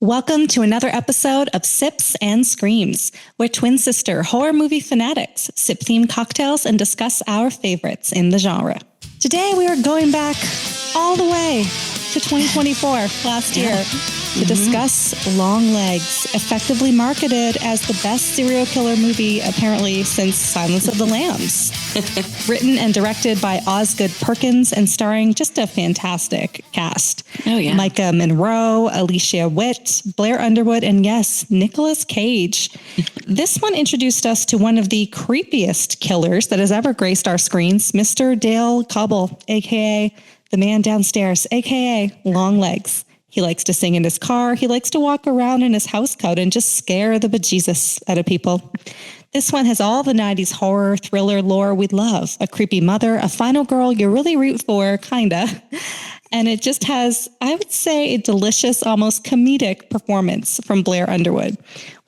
Welcome to another episode of Sips and Screams, where twin sister horror movie fanatics sip themed cocktails and discuss our favorites in the genre. Today we are going back all the way to 2024, last year, to discuss Longlegs, effectively marketed as the best serial killer movie apparently since Silence of the Lambs. Written and directed by Osgood Perkins and starring just a fantastic cast. Oh, yeah. Micah Monroe, Alicia Witt, Blair Underwood, and yes, Nicolas Cage. This one introduced us to one of the creepiest killers that has ever graced our screens, Mr. Dale Cobble, a.k.a. the man downstairs, a.k.a. Longlegs. He likes to sing in his car. He likes to walk around in his house coat and just scare the bejesus out of people. This one has all the 90s horror, thriller lore we love. A creepy mother, a final girl you really root for, kinda. And it just has, I would say, a delicious, almost comedic performance from Blair Underwood.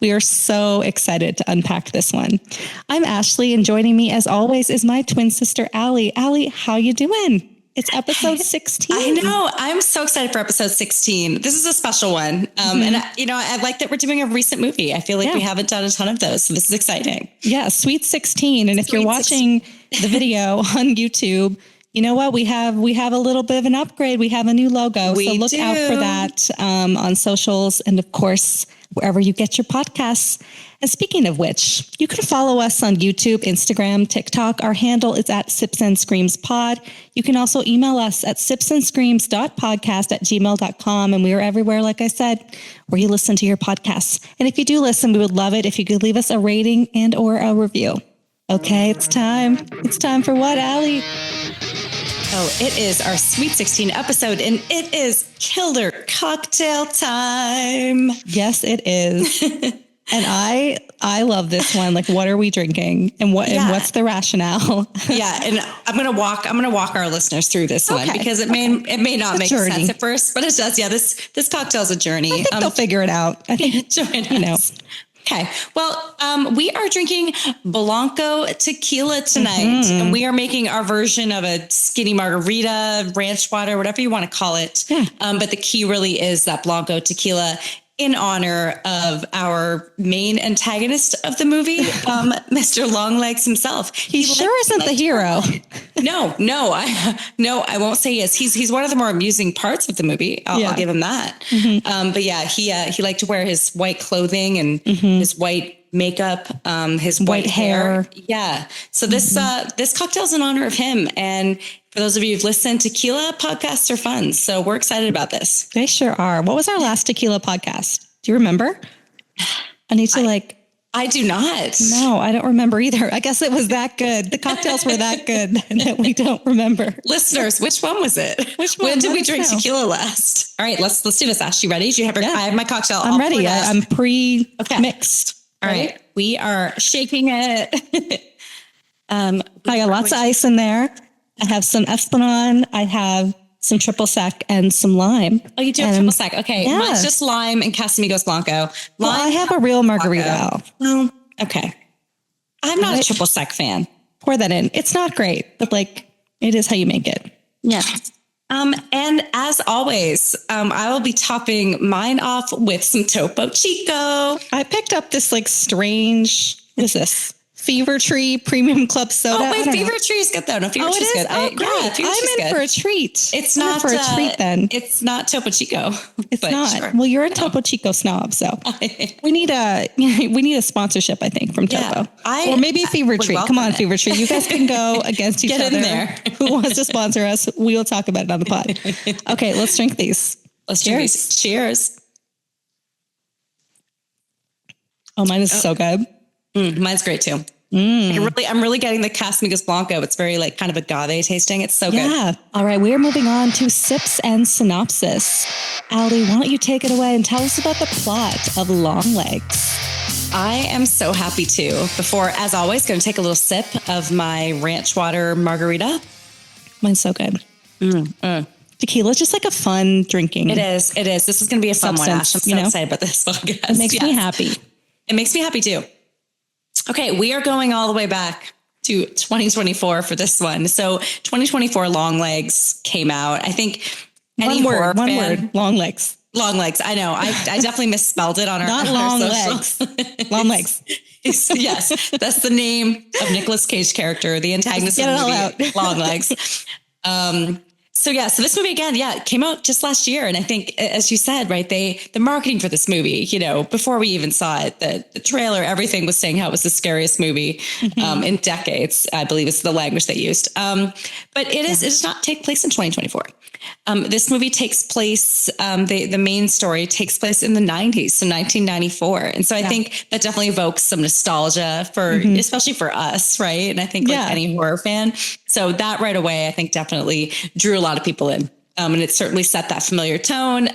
We are so excited to unpack this one. I'm Ashley, and joining me, as always, is my twin sister, Allie. Allie, how you doing? It's episode 16. I know. I'm so excited for episode 16. This is a special one. And I like that we're doing a recent movie. I feel like we haven't done a ton of those. So this is exciting. Yeah. Sweet 16. And if you're watching the video on YouTube, you know what? We have a little bit of an upgrade. We have a new logo. So look out for that on socials. And of course, wherever you get your podcasts. And speaking of which, you can follow us on YouTube, Instagram, TikTok. Our handle is at Sips and Screams Pod. You can also email us at sipsandscreams.podcast@gmail.com. And we are everywhere, like I said, where you listen to your podcasts. And if you do listen, we would love it if you could leave us a rating and or a review. Okay, it's time. It's time for what, Allie? Oh, it is our Sweet 16 episode, and it is killer cocktail time. Yes, it is. And I love this one. Like, what are we drinking, and what's the rationale? And I'm gonna walk our listeners through this one because it may not make sense at first, but it does. Yeah, this cocktail's a journey. I think they'll figure it out. I think join us. Okay. Well, we are drinking Blanco tequila tonight, and we are making our version of a skinny margarita, ranch water, whatever you want to call it. Yeah. But the key really is that Blanco tequila in honor of our main antagonist of the movie, Mr. Longlegs himself. He sure isn't the hero. No, I won't say yes. He's one of the more amusing parts of the movie. I'll give him that. But yeah, he liked to wear his white clothing and his white makeup, his white hair. Yeah. So this cocktail's in honor of him. And for those of you who've listened, tequila podcasts are fun. So we're excited about this. They sure are. What was our last tequila podcast? Do you remember? I do not. No, I don't remember either. I guess it was that good. The cocktails were that good that we don't remember. Listeners, which one was it? When did we drink tequila last? All right, let's do this. Ash, you ready? Do you have I have my cocktail. I'm ready. I'm pre-mixed. All right. We are shaking it. I got lots of ice in there. I have some Esplanade. I have some triple sec and some lime. Oh, you do have triple sec. Okay. Yeah. Mine's just lime and Casamigos Blanco. Well, I have a real margarita. Well, okay. I'm not a triple sec fan. Pour that in. It's not great, but it is how you make it. Yeah. And as always, I will be topping mine off with some Topo Chico. I picked up this strange, what is this? Fever Tree Premium Club Soda. Oh, wait, Fever Tree is good though. No, Fever Tree is good. Oh, great. I'm in for a treat. It's not for a treat then. It's not Topo Chico. It's not. Sure. Well, you're a Topo Chico snob, so we need a sponsorship, I think, from Topo. Or maybe Fever Tree. Come on, Fever Tree. You guys can go against each other. Get in there. Who wants to sponsor us? We will talk about it on the pod. Okay, let's drink these. Cheers. Oh, mine is so good. Mine's great too. I'm really getting the Casamigos Blanco. It's very kind of agave tasting. It's so good. Yeah. All right. We are moving on to Sips and Synopsis. Allie, why don't you take it away and tell us about the plot of Longlegs? I am so happy to. Before, as always, going to take a little sip of my ranch water margarita. Mine's so good. Tequila is just a fun drinking. It is. This is going to be a fun one, Ash. I'm so excited about this podcast. It makes me happy. It makes me happy too. Okay, we are going all the way back to 2024 for this one. So 2024 Longlegs came out. I think one word, Longlegs. Longlegs. I know. I definitely misspelled it on our Not long legs. Long legs. Yes, that's the name of Nicolas Cage character, the antagonist of the movie, Longlegs. So this movie again, it came out just last year. And I think, as you said, right, the marketing for this movie, before we even saw it, the trailer, everything was saying how it was the scariest movie in decades, I believe is the language they used. But it does not take place in 2024. This movie takes place, the main story takes place in the 90s, so 1994. And so I think that definitely evokes some nostalgia especially for us, right? And I think like any horror fan. So that right away, I think definitely drew a lot of people in. And it certainly set that familiar tone.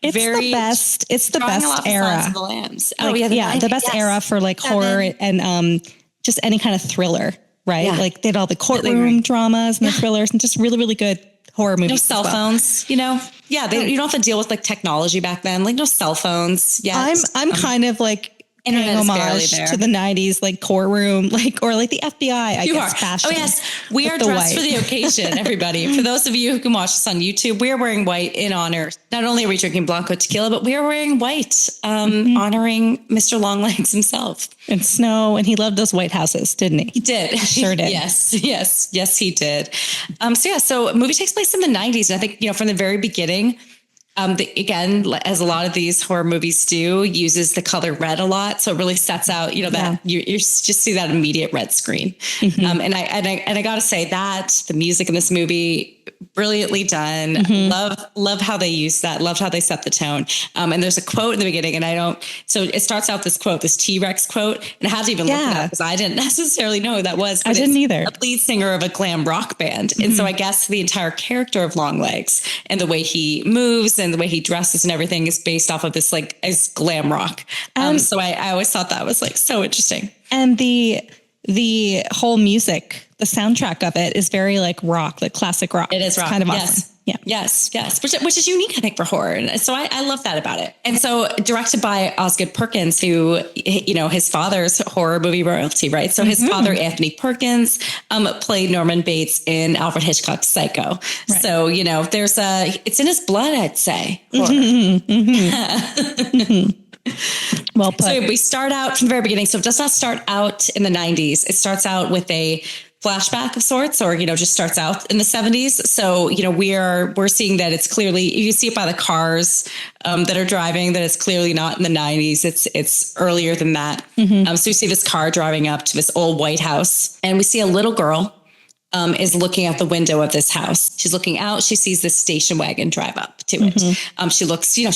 It's the best. It's the best era. The Lambs. The best era for like horror and just any kind of thriller, right? Yeah. Like they had all the courtroom dramas and the thrillers and just really, really good horror movies. No cell phones, you don't have to deal with like technology back then. Like no cell phones. Yeah. I'm kind of like paying homage to the 90s, like courtroom, or like the FBI, I guess. Fashion. Oh yes. We are dressed for the occasion, everybody. For those of you who can watch this on YouTube, we are wearing white in honor. Not only are we drinking Blanco tequila, but we are wearing white, honoring Mr. Longlegs himself. And snow. And he loved those white houses, didn't he? He did. Sure did. Yes, he did. So a movie takes place in the 90s. And I think, from the very beginning, again, as a lot of these horror movies do, uses the color red a lot. So it really sets out, that you just see that immediate red screen. And I got to say that the music in this movie, brilliantly done. Love how they use that. Loved how they set the tone. And there's a quote in the beginning so it starts out this quote, this T-Rex quote, and I had to even look it up because I didn't necessarily know who that was. I didn't either. A lead singer of a glam rock band. And so I guess the entire character of Longlegs and the way he moves and the way he dresses and everything is based off of this as glam rock. So I always thought that was like so interesting. And the whole music, the soundtrack of it is very like rock, like classic rock. It is rock. Kind of awesome. Yeah. Yes. Which is unique, I think, for horror. And so I love that about it. And so directed by Osgood Perkins, who, his father's horror movie royalty, right? So his father, Anthony Perkins, played Norman Bates in Alfred Hitchcock's Psycho. Right. So, it's in his blood, I'd say. Well put. So we start out from the very beginning. So it does not start out in the 90s. It starts out with a flashback of sorts, or, just starts out in the 70s. So, we're seeing that it's clearly, you can see it by the cars that are driving, that it's clearly not in the 90s. It's earlier than that. So we see this car driving up to this old White House, and we see a little girl is looking out the window of this house. She's looking out. She sees this station wagon drive up to it. She looks, she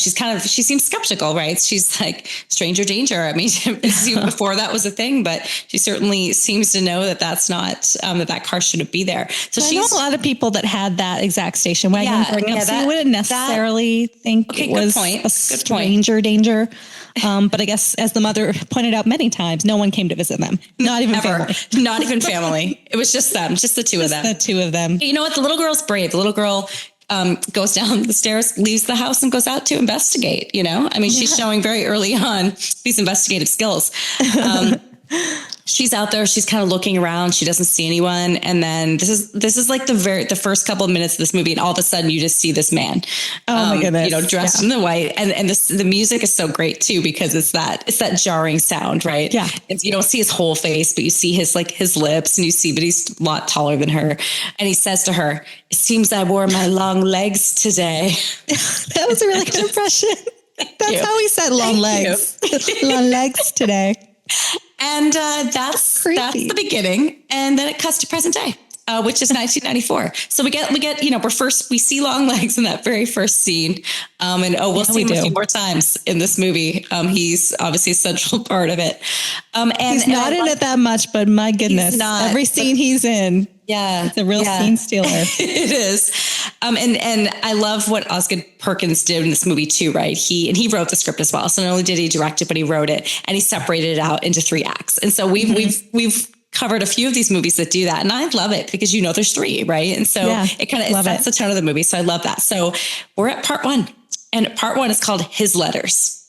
seems skeptical, right? She's like, stranger danger. I mean, even before that was a thing, but she certainly seems to know that that's not, that car shouldn't be there. So I know a lot of people that had that exact station wagon growing up, so you wouldn't necessarily think it was a stranger danger. But I guess, as the mother pointed out many times, no one came to visit them. Not even family. Not even family. It was just them, just the two of them. The two of them. You know what? The little girl's brave. The little girl goes down the stairs, leaves the house, and goes out to investigate. I mean, she's showing very early on these investigative skills. She's out there. She's kind of looking around. She doesn't see anyone. And then this is like the first couple of minutes of this movie, and all of a sudden you just see this man. Oh my goodness! Dressed in the white, and the music is so great too, because it's that jarring sound, right? Yeah. You don't see his whole face, but you see his lips, and you see that he's a lot taller than her. And he says to her, "It seems I wore my long legs today." That was a really good impression. That's how he said long legs. Long legs today. And that's the beginning. And then it cuts to present day, which is 1994. So we get, we see Longlegs in that very first scene. We'll see him a few more times in this movie. He's obviously a central part of it. He's not in it that much, but my goodness, every scene he's in. Yeah. It's a real scene stealer. It is. And I love what Osgood Perkins did in this movie too, right? He wrote the script as well. So not only did he direct it, but he wrote it, and he separated it out into 3 acts. And so we've covered a few of these movies that do that. And I love it because, there's 3, right? And so it kind of sets the tone of the movie. So I love that. So we're at part 1, and part 1 is called His Letters.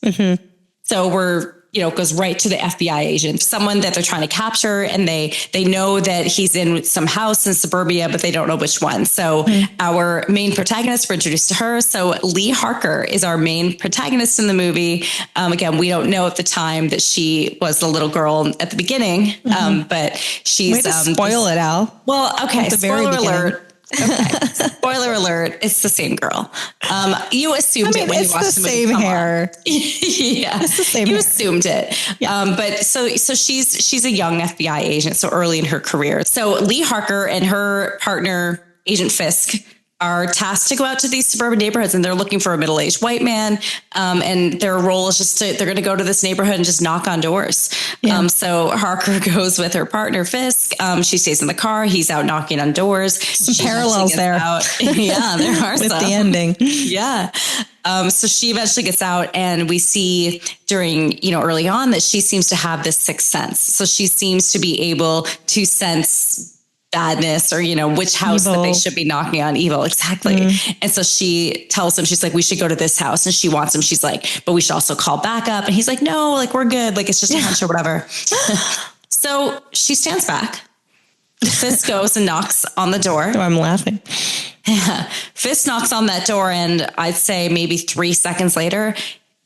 So we're goes right to the FBI agent, someone that they're trying to capture. And they know that he's in some house in suburbia, but they don't know which one. So our main protagonist, we're introduced to her. So Lee Harker is our main protagonist in the movie. Again, we don't know at the time that she was the little girl at the beginning, but she's... Way to spoil it, Al. Well, okay, spoiler alert. Okay. Spoiler alert. It's the same girl. You assumed it when you watched the movie. Same hair. Yeah. It's the same You hair. assumed it. Yeah. But so she's a young FBI agent. So early in her career. So Lee Harker and her partner, Agent Fisk, are tasked to go out to these suburban neighborhoods, and they're looking for a middle-aged white man. And their role is they're going to go to this neighborhood and just knock on doors. Yeah. So Harker goes with her partner Fisk. She stays in the car. He's out knocking on doors. Some parallels there. Yeah, there are with some. the ending. Yeah. So she eventually gets out, and we see during, early on that she seems to have this sixth sense. So she seems to be able to sense badness or, which house evil. That they should be knocking on. Evil. Exactly. And so she tells him, she's like, we should go to this house. And she wants him. She's like, but we should also call backup. And he's like, no, like, we're good. Like, it's just a hunch or whatever. So she stands back. Fisk goes and knocks on the door. Oh, I'm laughing. Yeah. Fisk knocks on that door, and I'd say maybe 3 seconds later,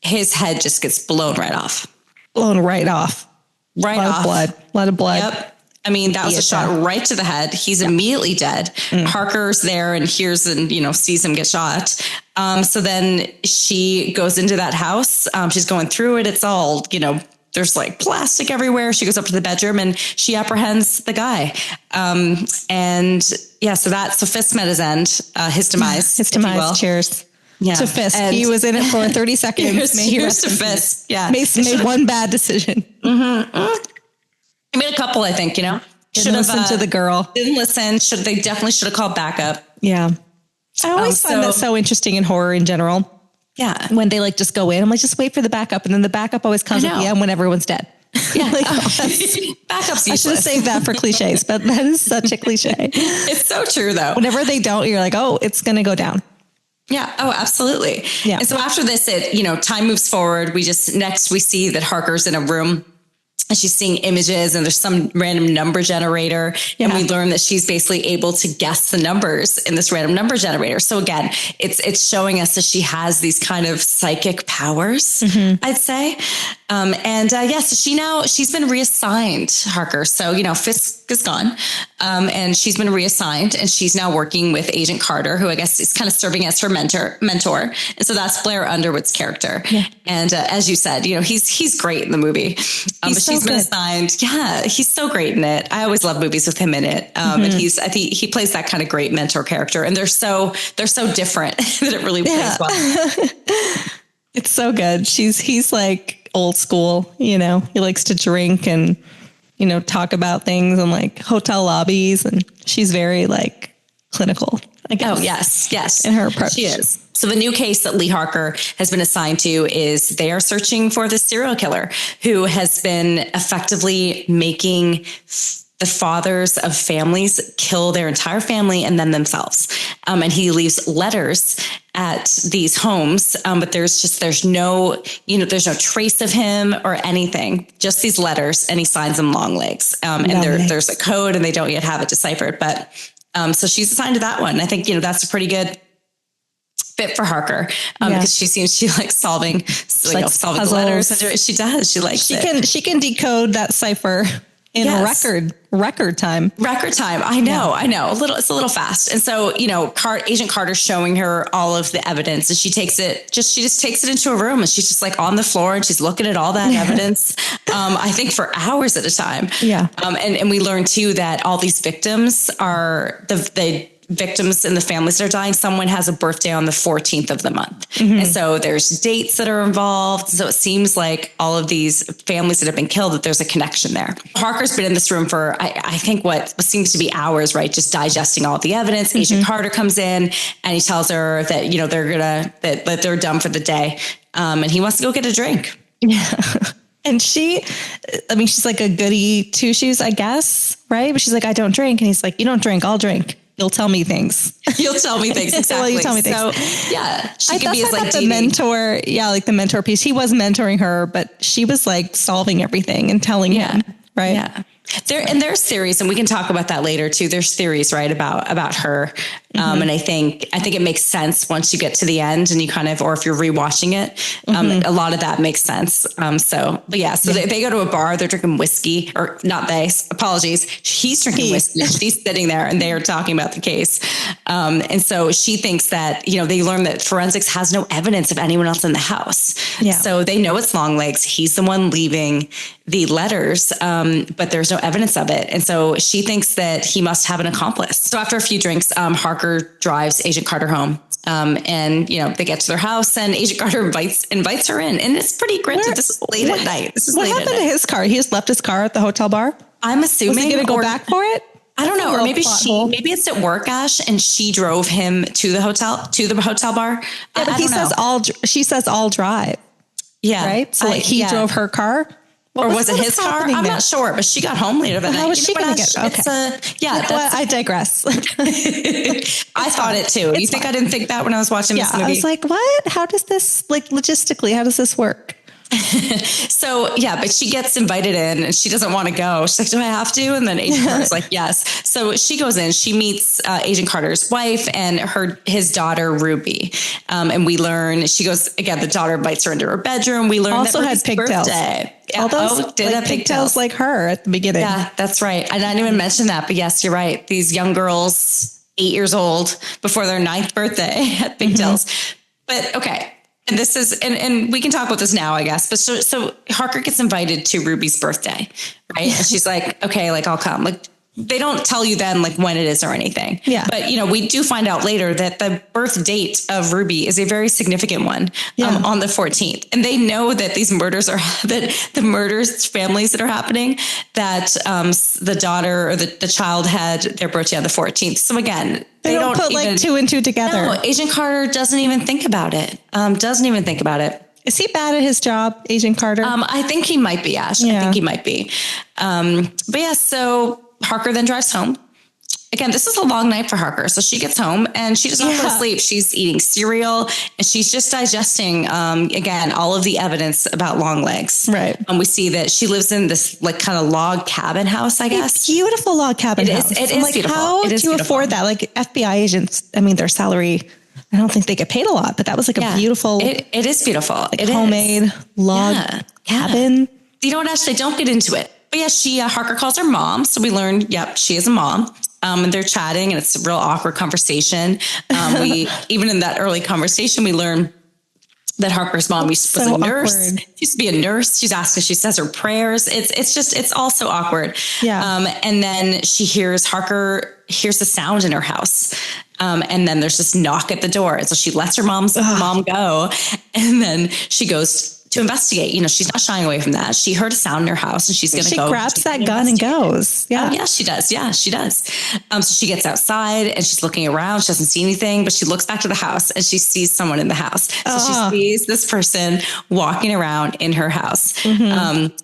his head just gets blown right off. Blown right off. Right off. A lot of blood. Yep. I mean, that was a shot right to the head. He's immediately dead. Harker's there and hears and, sees him get shot. So then she goes into that house. She's going through it. It's all, there's like plastic everywhere. She goes up to the bedroom and she apprehends the guy. So Fisk met his end, his demise. His demise. Cheers. Yeah. To Fisk. And he was in it for 30 seconds. Here's to Fisk. Yeah. Made one bad decision. I made a couple, I think, Didn't listen to the girl. Didn't listen. They definitely should have called backup. Yeah. I always find that so interesting in horror in general. Yeah. When they just go in, I'm like, just wait for the backup. And then the backup always comes at the end when everyone's dead. Yeah. Backup's useless. I should have saved that for cliches, but that is such a cliche. It's so true though. Whenever they don't, you're like, oh, it's going to go down. Yeah. Oh, absolutely. Yeah. And so after this, time moves forward. We see that Harker's in a room. And she's seeing images, and there's some random number generator. Yeah. And we learn that she's basically able to guess the numbers in this random number generator. So again, it's showing us that she has these kind of psychic powers, I'd say. So she's been reassigned, Harker. So, Fisk is gone. And she's been reassigned, and she's now working with Agent Carter, who I guess is kind of serving as her mentor. And so that's Blair Underwood's character. Yeah. And as you said, he's great in the movie. But she's been assigned. Yeah, he's so great in it. I always love movies with him in it. And I think he plays that kind of great mentor character. And they're so different that it really plays well. It's so good. He's like old school, he likes to drink and, talk about things in like hotel lobbies, and she's very like clinical, I guess. Oh, yes. In her approach. She is. So the new case that Lee Harker has been assigned to is they are searching for the serial killer who has been effectively making the fathers of families kill their entire family and then themselves. And he leaves letters at these homes. But there's no trace of him or anything, just these letters, and he signs them Longlegs. And there's a code, and they don't yet have it deciphered. But so she's assigned to that one. I think, that's a pretty good fit for Harker, because she likes solving puzzles. Letters. She does. She likes it. She can decode that cipher in record time. I know. It's a little fast. And so, Agent Carter's showing her all of the evidence, and she just takes it into a room, and she's just like on the floor, and she's looking at all that evidence. I think for hours at a time. Yeah. And we learn too that all these victims are the victims and the families that are dying. Someone has a birthday on the 14th of the month. And so there's dates that are involved. So it seems like all of these families that have been killed, that there's a connection there. Parker's been in this room for, I think what seems to be hours, right? Just digesting all of the evidence. Agent Carter comes in and he tells her that, that they're done for the day. And he wants to go get a drink. Yeah. And she's like a goody two shoes, I guess. Right. But she's like, I don't drink. And he's like, you don't drink, I'll drink. you'll tell me things. You'll tell me things. Exactly. Well, you tell me things. So yeah, she could be as like dating. the mentor. Yeah. Like the mentor piece. He was mentoring her, but she was like solving everything and telling him. Right. Yeah. There's theories, and we can talk about that later too. There's theories, right, about her. And I think it makes sense once you get to the end and you kind of, or if you're rewatching it, a lot of that makes sense. So they go to a bar, they're drinking whiskey, or not they, apologies. He's drinking whiskey. She's sitting there and they are talking about the case. And so she thinks that, they learn that forensics has no evidence of anyone else in the house. Yeah. So they know it's Longlegs. He's the one leaving the letters, but there's no evidence of it. And so she thinks that he must have an accomplice. So after a few drinks, Harker drives Agent Carter home. And they get to their house and Agent Carter invites her in, and it's pretty granted. This is late at night. What happened to his car? He just left his car at the hotel bar. I'm assuming. Was he going to go back for it? I don't know. Or maybe maybe it's at work, Ash, and she drove him to the hotel bar. Yeah, but she says all drive. Yeah. Right. So he drove her car. Or was it his car? I'm not sure, but she got home later that night. How was she going to get? Okay. I digress. I thought it too. You think I didn't think that when I was watching this movie? I was like, what? How does this, logistically, how does this work? So, but she gets invited in and she doesn't want to go. She's like, do I have to? And then Agent Carter's like, yes. So she goes in, she meets Agent Carter's wife and his daughter, Ruby. And we learn, she goes, again, the daughter invites her into her bedroom. We learn also that had pigtails. All those did have pigtails like her at the beginning. Yeah, that's right. I didn't even mention that, but yes, you're right. These young girls, 8 years old, before their 9th birthday, had pigtails. But okay. And this is, and we can talk about this now, I guess. But so Harker gets invited to Ruby's birthday, right? And she's like, okay, I'll come. They don't tell you then when it is or anything. Yeah. But, we do find out later that the birth date of Ruby is a very significant one on the 14th. And they know that these murders that the murders families that are happening, that the daughter or the child had their birthday on the 14th. So again, they don't put 2 and 2 together. No, Agent Carter doesn't even think about it. Is he bad at his job, Agent Carter? I think he might be, Ash. Yeah. I think he might be. So Harker then drives home. Again, this is a long night for Harker. So she gets home and she doesn't go to sleep. She's eating cereal and she's just digesting, again, all of the evidence about Longlegs. Right. And we see that she lives in this kind of log cabin house, I guess. A beautiful log cabin house. It is beautiful. How do you afford that? FBI agents, their salary, I don't think they get paid a lot, but that was a beautiful. It is beautiful. Homemade log cabin. You know what, Ash? They don't get into it. But Harker calls her mom. So we learned, she is a mom. And they're chatting and it's a real awkward conversation. Even in that early conversation, we learn that Harker's mom was a nurse. Awkward. She used to be a nurse. She says her prayers. It's all so awkward. Yeah. And then Harker hears a sound in her house. And then there's this knock at the door. And so she lets her mom go. And then she goes to investigate. She's not shying away from that. She heard a sound in her house and she's going to go. She grabs that gun and goes. Yeah. Yeah, she does. Yeah, she does. So she gets outside and she's looking around. She doesn't see anything, but she looks back to the house and she sees someone in the house. So she sees this person walking around in her house.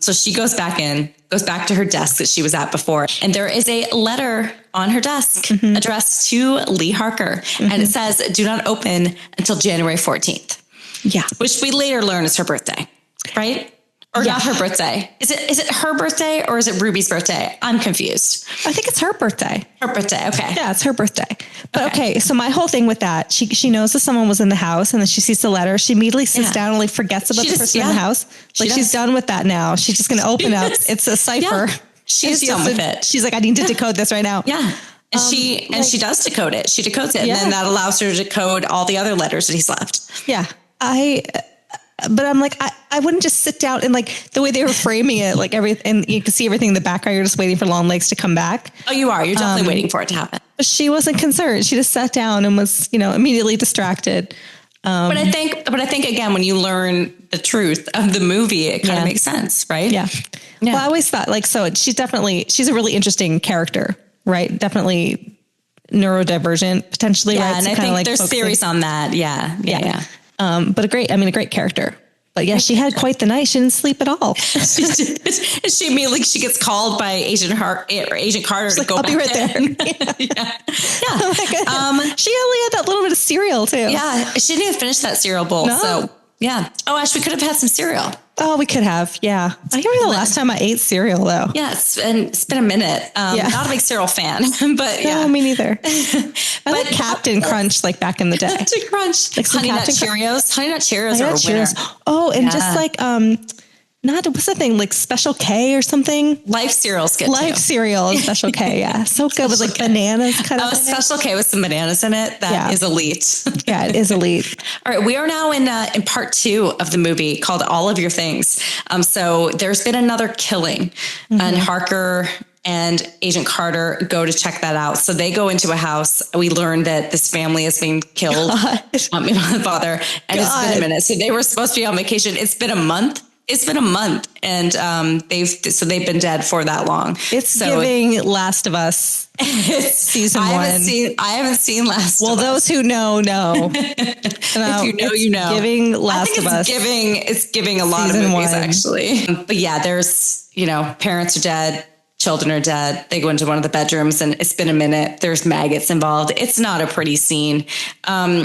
So she goes back to her desk that she was at before. And there is a letter on her desk addressed to Lee Harker. And it says, do not open until January 14th. Yeah. Which we later learn is her birthday, right? Or not her birthday. Is it her birthday or is it Ruby's birthday? I'm confused. I think it's her birthday. Her birthday. Okay. Yeah, it's her birthday. But okay. So my whole thing with that, she knows that someone was in the house and then she sees the letter. She immediately sits down and forgets about the person in the house. She's done with that now. She's just going to open up. It's a cipher. Yeah. She's done with it. She's like, I need to decode this right now. Yeah. And she does decode it. She decodes it. And then that allows her to decode all the other letters that he's left. Yeah. But I'm like, I wouldn't just sit down and the way they were framing it, and you can see everything in the background. You're just waiting for Longlegs to come back. Oh, you are. You're definitely waiting for it to happen. But she wasn't concerned. She just sat down and was, immediately distracted. But I think again, when you learn the truth of the movie, it kind of makes sense, right? Yeah. Well, I always thought she's a really interesting character, right? Definitely neurodivergent potentially. Yeah. Right? And I think there's theories on that. Yeah. But a great character. But yeah, she had quite the night. She didn't sleep at all. She did. And she immediately, she gets called by Agent Carter to go I'll back be right there. Yeah. Oh my God. She only had that little bit of cereal too. Yeah. She didn't even finish that cereal bowl. No. So yeah. Oh, Ash, we could have had some cereal. Oh, we could have. Yeah. I can't remember the last time I ate cereal though. Yeah. It's been a minute. Not a big cereal fan, but yeah. No, me neither. I like Captain Crunch like back in the day. Captain Crunch. Like Honey Nut Cheerios. Honey Nut Cheerios are a winner. Oh, and just like, what's the thing? Like Special K or something? Life cereal's good Life too. cereal is Special K. Yeah. So good with like bananas kind of. Oh, Special K with some bananas in it. That is elite. Yeah, it is elite. All right. We are now in part 2 of the movie called All of Your Things. So there's been another killing, and Harker and Agent Carter go to check that out. So they go into a house. We learn that this family is being killed by the father, and it's been a minute. So they were supposed to be on vacation. It's been a month. And they've been dead for that long. It's giving Last of Us season 1. I haven't seen Last of Us. Well, those who know. If you know, you know. Giving Last of Us. It's giving a lot of movies actually. But yeah, there's, parents are dead. Children are dead. They go into one of the bedrooms and it's been a minute. There's maggots involved. It's not a pretty scene. Were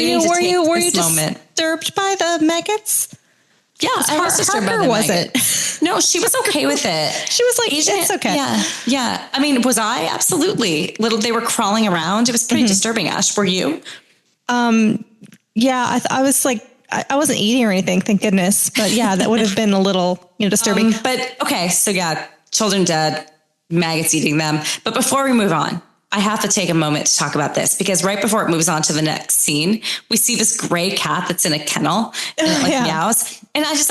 you disturbed by the maggots? Yeah, Harker wasn't. No, she was okay with it. She was like, it's okay. Yeah. I mean, was I? Absolutely. They were crawling around. It was pretty disturbing, Ash. Were you? Yeah, I was like, I wasn't eating or anything, thank goodness. But yeah, that would have been a little, disturbing. But okay, so yeah, children dead, maggots eating them. But before we move on, I have to take a moment to talk about this because right before it moves on to the next scene, we see this gray cat that's in a kennel and it meows. And it's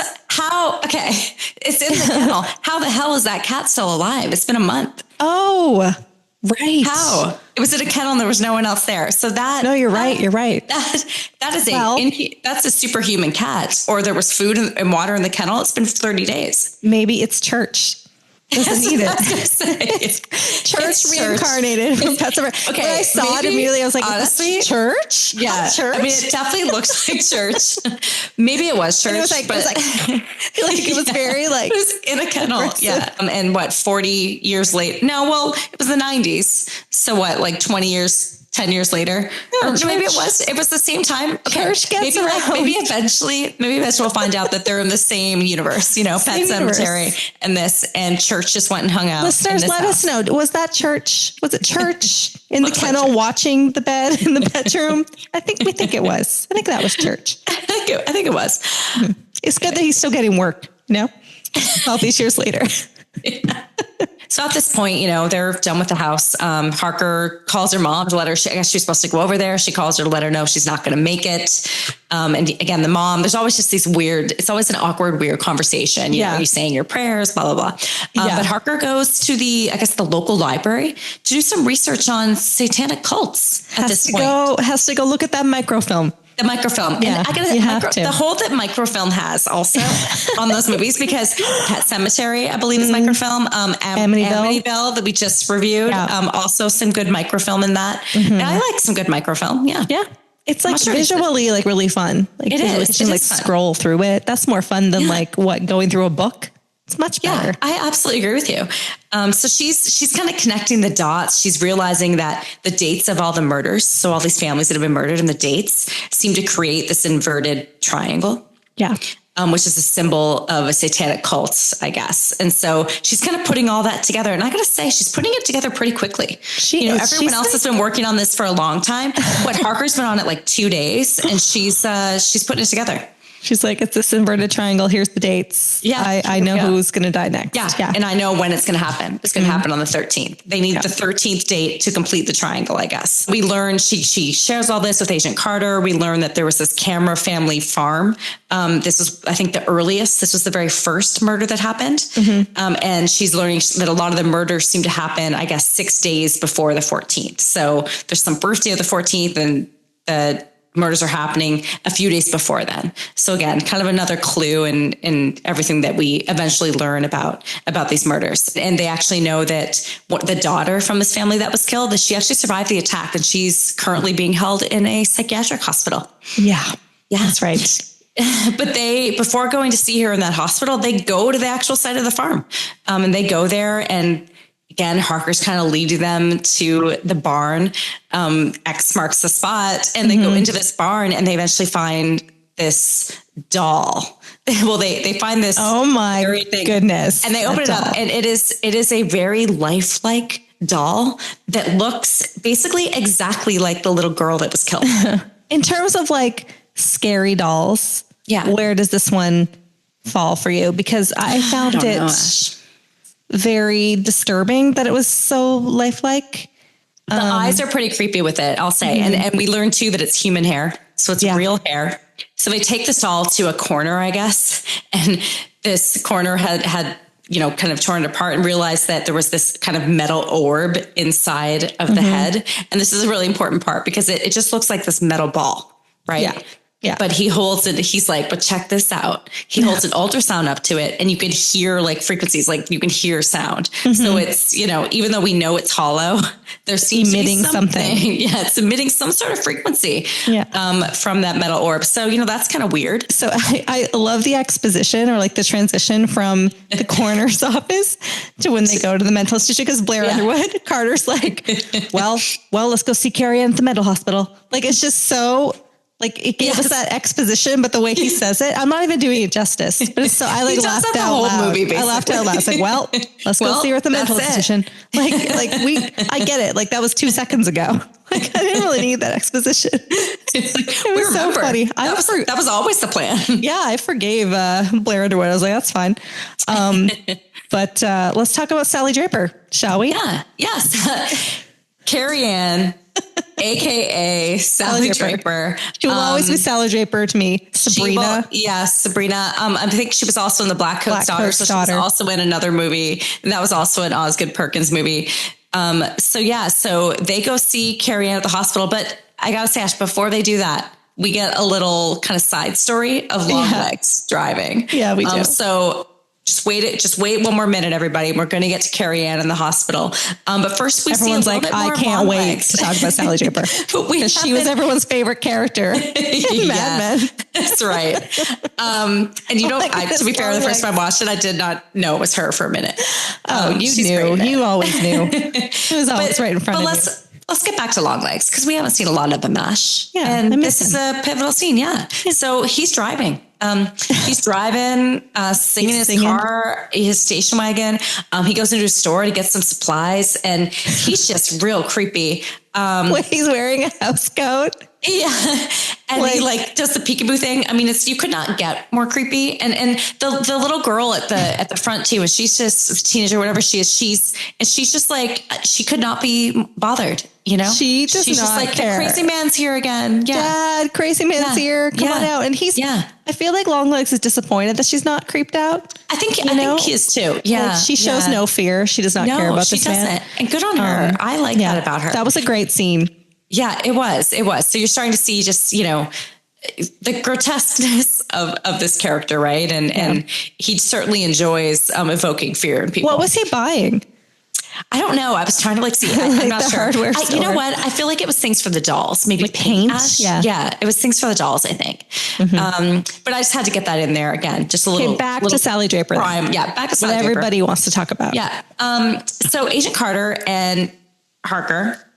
in the kennel. How the hell is that cat still alive? It's been a month. Oh, right. How? It was in a kennel and there was no one else there. So No, you're right. You're right. That's a superhuman cat. Or there was food and water in the kennel. It's been 30 days. Maybe it's church. Doesn't need it. Church reincarnated. Okay. When I saw it immediately, I was like, honestly, church? Yeah. Church? I mean, it definitely looks like church. Maybe it was church. And it was very like. It was in a kennel. Aggressive. Yeah. And 40 years later? No, well, it was the 90s. So what, like 10 years later? No, or maybe it was the same time. Okay. Church gets around. Maybe eventually we'll find out that they're in the same universe, Pet Cemetery and this, and church just went and hung out. Listeners, let us know. Was that church? Was it church in the kennel watching the bed in the bedroom? We think it was. I think that was church. I think it was. It's good that he's still getting work, all these years later. Yeah. So at this point, they're done with the house. Harker calls her mom to let her, I guess she's supposed to go over there. She calls her to let her know she's not going to make it. And again, the mom, there's always just it's always an awkward, weird conversation. You saying your prayers, blah, blah, blah. But Harker goes to the local library to do some research on satanic cults at this point. Has to go look at that microfilm. The microfilm. Yeah, the hold that microfilm has also on those movies, because Pet Cemetery, I believe, is microfilm. Amityville that we just reviewed. Yeah. Also some good microfilm in that. And I like some good microfilm. Yeah. Yeah. It's like visually like really fun. Like it is. You can scroll through it. That's more fun than going through a book. It's much better. Yeah, I absolutely agree with you. So she's kind of connecting the dots. She's realizing that the dates of all the murders, so all these families that have been murdered, and the dates seem to create this inverted triangle. Yeah. Which is a symbol of a satanic cult, I guess. And so she's kind of putting all that together. And I got to say, she's putting it together pretty quickly. Everyone else has been working on this for a long time. Harker's been on it like 2 days, and she's putting it together. She's like, it's this inverted triangle. Here's the dates. Yeah. I know who's going to die next. Yeah. And I know when it's going to happen. It's going to happen on the 13th. They need the 13th date to complete the triangle, I guess. We learned she shares all this with Agent Carter. We learned that there was this Camera family farm. This was, I think, the earliest. This was the very first murder that happened. And she's learning that a lot of the murders seem to happen, I guess, 6 days before the 14th. So there's some birthday of the 14th, and the murders are happening a few days before then. So again, kind of another clue in everything that we eventually learn about these murders. And they actually know that the daughter from this family that was killed, that she actually survived the attack, and she's currently being held in a psychiatric hospital. Yeah, that's right. But before going to see her in that hospital, they go to the actual site of the farm. And they go there, and again, Harker's kind of leading them to the barn. X marks the spot, and they go into this barn, and they eventually find this doll. Well, they find this. Oh my goodness. And they open it up, and it is a very lifelike doll that looks basically exactly like the little girl that was killed. In terms of like scary dolls, yeah, where does this one fall for you? Because I found it very disturbing that it was so lifelike. The eyes are pretty creepy with it, I'll say. And we learned too that it's human hair. So it's real hair. So they take this doll to a corner, I guess. And this corner had, kind of torn it apart, and realized that there was this kind of metal orb inside of the head. And this is a really important part because it just looks like this metal ball, right? Yeah. Yeah. But he holds it. He's like, but check this out. He holds an ultrasound up to it, and you can hear like frequencies, like you can hear sound. So it's, even though we know it's hollow, they're emitting something. Yeah. It's emitting some sort of frequency from that metal orb. So, that's kind of weird. So I love the exposition, or like the transition from the coroner's office to when they go to the mental institution, because Blair Underwood, Carter's like, well, let's go see Carrie Ann at the mental hospital. Like, it's just so... Like, it gave us that exposition, but the way he says it, I'm not even doing it justice. But it's so, I like laughed out loud. Movie, I laughed out loud. It's like, well, let's go see her at the mental institution. I get it. Like, that was 2 seconds ago. Like, I didn't really need that exposition. It was so funny. That was always the plan. Yeah, I forgave Blair Underwood. I was like, that's fine. But let's talk about Sally Draper, shall we? Yeah. Yes. Carrie Ann, AKA Sally Draper. She will always be Sally Draper to me. Sabrina. Sabrina. I think she was also in the Black Coat's Daughter. So she was also in another movie. And that was also an Osgood Perkins movie. So they go see Carrie Ann at the hospital. But I got to say, Ash, before they do that, we get a little kind of side story of Longlegs driving. Yeah, we do. So just wait one more minute, everybody. We're going to get to Carrie Ann in the hospital. But first everyone's like, I can't wait to talk about Sally Draper. Because she was everyone's favorite character in Mad Men. That's right. And to be fair, the first time I watched it, I did not know it was her for a minute. You knew. You always knew. It was always right in front of you. Let's get back to Longlegs, because we haven't seen a lot of the MASH. Yeah, and this is a pivotal scene. Yeah. So he's driving. He's driving, singing his car, his station wagon. He goes into a store to get some supplies, and he's just real creepy. He's wearing a house coat. Yeah. And he does the peekaboo thing. I mean, you could not get more creepy. And the little girl at the front too, and she's just a teenager, whatever she is, she's just like, she could not be bothered, She's just like, care. The crazy man's here again. Yeah. Dad, crazy man's here. Come on out. And I feel like Longlegs is disappointed that she's not creeped out. I think he is too. Yeah. Like, she shows no fear. She does not care about this man. And good on her. I like that about her. That was a great scene. Yeah, it was. So you're starting to see just, the grotesqueness of this character, right? And he certainly enjoys evoking fear in people. What was he buying? I don't know. I was trying to see. I'm not sure. Hardware store. You know what? I feel like it was things for the dolls. Maybe paint. Yeah. It was things for the dolls, I think. But I just had to get that in there again. Just a little. Back to Sally Draper. Yeah, back to Sally Draper. What everybody wants to talk about. Yeah. So Agent Carter and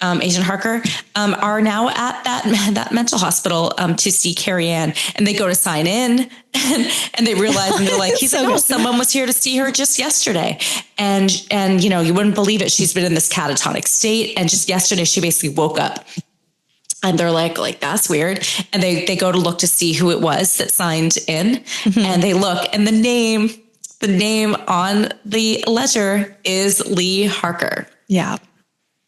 Agent Harker, are now at that mental hospital to see Carrie Ann, and they go to sign in, and they realize, and they're like, he's like, oh, someone was here to see her just yesterday, and you wouldn't believe it, she's been in this catatonic state, and just yesterday she basically woke up. And they're like, that's weird. And they go to look to see who it was that signed in, and they look, and the name on the ledger is Lee Harker. Yeah.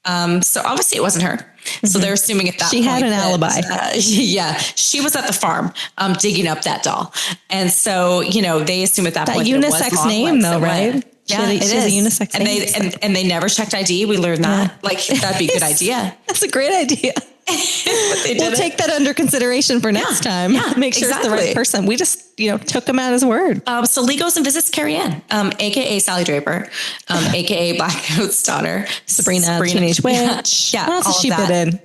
So obviously it wasn't her. So they're assuming at that point she had an alibi. She was at the farm, digging up that doll. And so, they assume at that point unisex name though, right? Yeah, it is a unisex name. And they never checked ID. We learned that. That'd be a good idea. That's a great idea. We'll take that under consideration for next time. Yeah, make sure it's the right person. We just, took him at his word. So Lee goes and visits Carrie Ann, AKA Sally Draper, AKA Black Coat's Daughter, Sabrina Teenage Witch. Yeah. What else has she put in?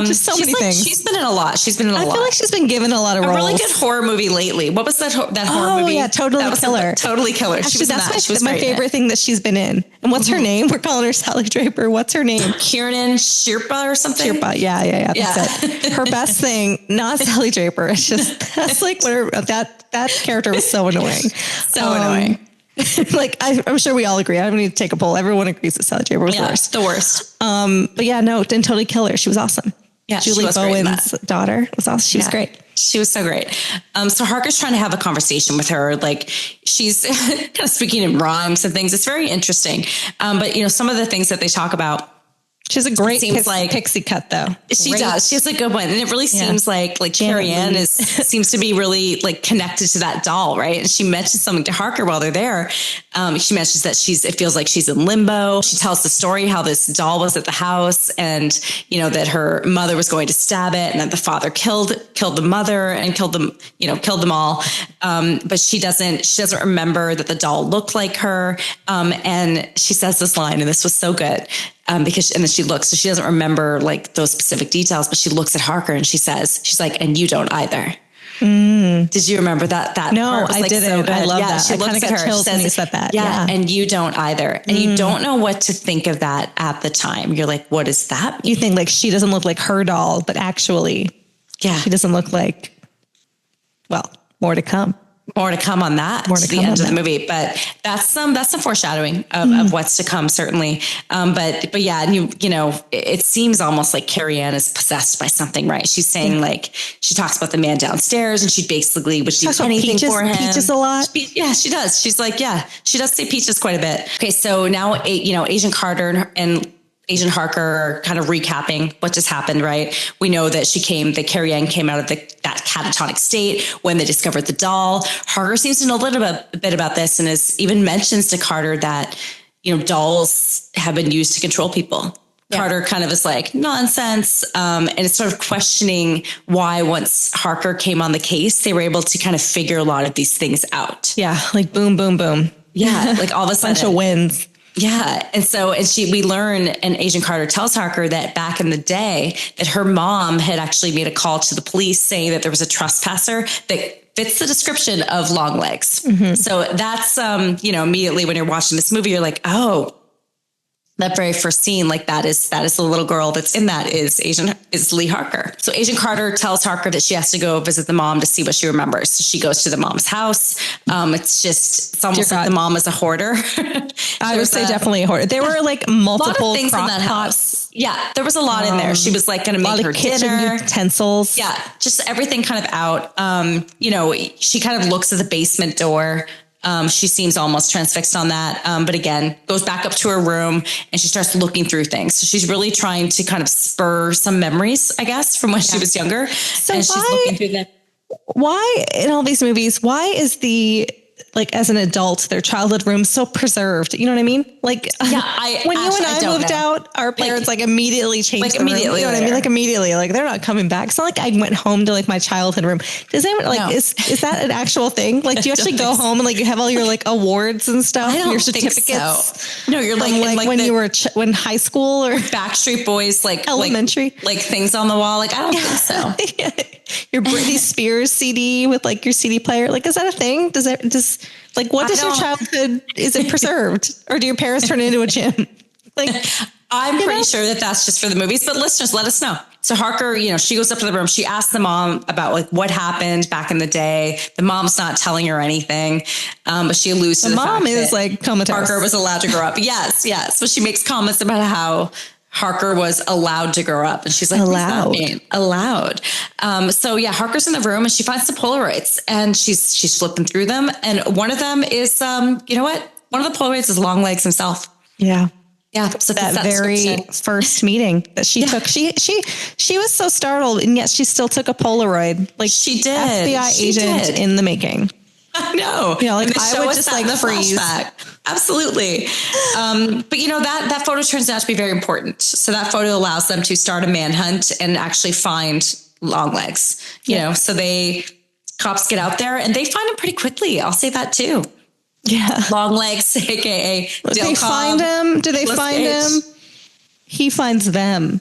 Just so many things. She's been in a lot. She's been in a lot. I feel like she's been given a lot of roles. A really good horror movie lately. What was that horror movie? Oh, yeah, Totally Killer. Totally Killer. Actually, she was in that. She was my favorite thing that she's been in. And what's her name? We're calling her Sally Draper. What's her name? Kiernan Shirpa or something? Shirpa. Yeah. That's it. Her best thing, not Sally Draper. It's just, that's like what that character was so annoying. So annoying. Like, I'm sure we all agree. I don't need to take a poll. Everyone agrees that Sally Draper was the worst. The worst. But yeah, no, didn't Totally Kill her. She was awesome. Yeah, Julie Bowen's daughter was awesome. She was great. She was so great. So Harker's trying to have a conversation with her. Like, she's kind of speaking in rhymes and things. It's very interesting. But some of the things that they talk about. She has a great pixie cut, though. She does. She has a good one. And it really seems like Carrie Ann seems to be really like connected to that doll, right? And she mentions something to Harker while they're there. She mentions that it feels like she's in limbo. She tells the story how this doll was at the house and, that her mother was going to stab it and that the father killed the mother and killed them all. But she doesn't remember that the doll looked like her. And she says this line, and this was so good. Because then she looks, so she doesn't remember like those specific details, but she looks at Harker and she's like, and you don't either. Did you remember that? No, part was I didn't. So I love that. She looks at her. She says, you said that. Yeah. And you don't either. And you don't know what to think of that at the time. You're like, what is that mean? You think like she doesn't look like her doll, but actually, she doesn't look like, well, more to come. More to come on that. More to the end of the movie, but that's some foreshadowing of what's to come, certainly. But yeah, and it seems almost like Carrie Ann is possessed by something, right? She's saying like she talks about the man downstairs, and she basically would do anything for him. Peaches a lot. She does. She's like, she does say Peaches quite a bit. Okay, so now Agent Carter and Agent Harker are kind of recapping what just happened, right? We know that Carrie Ann came out of that catatonic state when they discovered the doll. Harker seems to know a little bit about this and even mentions to Carter that, dolls have been used to control people. Yeah. Carter kind of is like, nonsense. And it's sort of questioning why once Harker came on the case, they were able to kind of figure a lot of these things out. Yeah. Like boom, boom, boom. Yeah. Like all of a sudden. Bunch of wins. Yeah. And so, we learn, and Agent Carter tells Harker that back in the day that her mom had actually made a call to the police saying that there was a trespasser that fits the description of Longlegs. Mm-hmm. So that's, immediately when you're watching this movie, you're like, oh, that very first scene, like that is the little girl that's in that is Lee Harker. So Agent Carter tells Harker that she has to go visit the mom to see what she remembers. So she goes to the mom's house. It's almost like the mom is a hoarder. I would say definitely a hoarder. There were like multiple things in that house. Yeah, there was a lot in there. She was like going to make her dinner, utensils. Yeah, just everything kind of out. She kind of looks at the basement door. She seems almost transfixed on that. But again, goes back up to her room and she starts looking through things. So she's really trying to kind of spur some memories, I guess, from when she was younger. So and she's looking through them. Why in all these movies, why is as an adult, their childhood room so preserved? You know what I mean? Like, when you and I moved out, our parents immediately changed the room. You know what I mean? Like immediately, like they're not coming back. It's not like I went home to like my childhood room. Does anyone is that an actual thing? Like, do you actually go home and like you have all your like awards and stuff? I don't your think certificates. So. No, you're like when you were when high school or Backstreet Boys, like elementary, like things on the wall. Like I don't think so. Your Britney Spears CD with like your CD player. Like, is that a thing? Does what does your childhood, is it preserved or do your parents turn it into a gym? Like, I'm pretty sure that that's just for the movies, but listeners, let us know. So Harker, she goes up to the room. She asks the mom about like what happened back in the day. The mom's not telling her anything. But she alludes to the fact mom is that like comatose. Harker was allowed to grow up. Yes. So she makes comments about how Harker was allowed to grow up. And she's like, allowed. Harker's in the room and she finds some Polaroids and she's flipping through them. And one of them is, you know what? One of the Polaroids is Longlegs himself. Yeah. Yeah. So that very first meeting that she took, she was so startled and yet she still took a Polaroid. Like she did. FBI agent in the making. I know. I would just like freeze. Absolutely. But that photo turns out to be very important. So that photo allows them to start a manhunt and actually find Longlegs, so cops get out there and they find him pretty quickly. I'll say that too. Yeah. Longlegs, AKA Dale They Cobb. Find him? Do they find him? He finds them.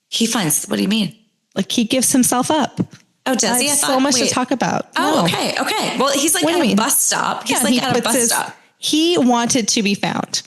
He finds, what do you mean? Like he gives himself up. Oh, does he? So much to talk about. Oh, okay. Well, he's like at a bus stop. He's like at a bus stop. He wanted to be found.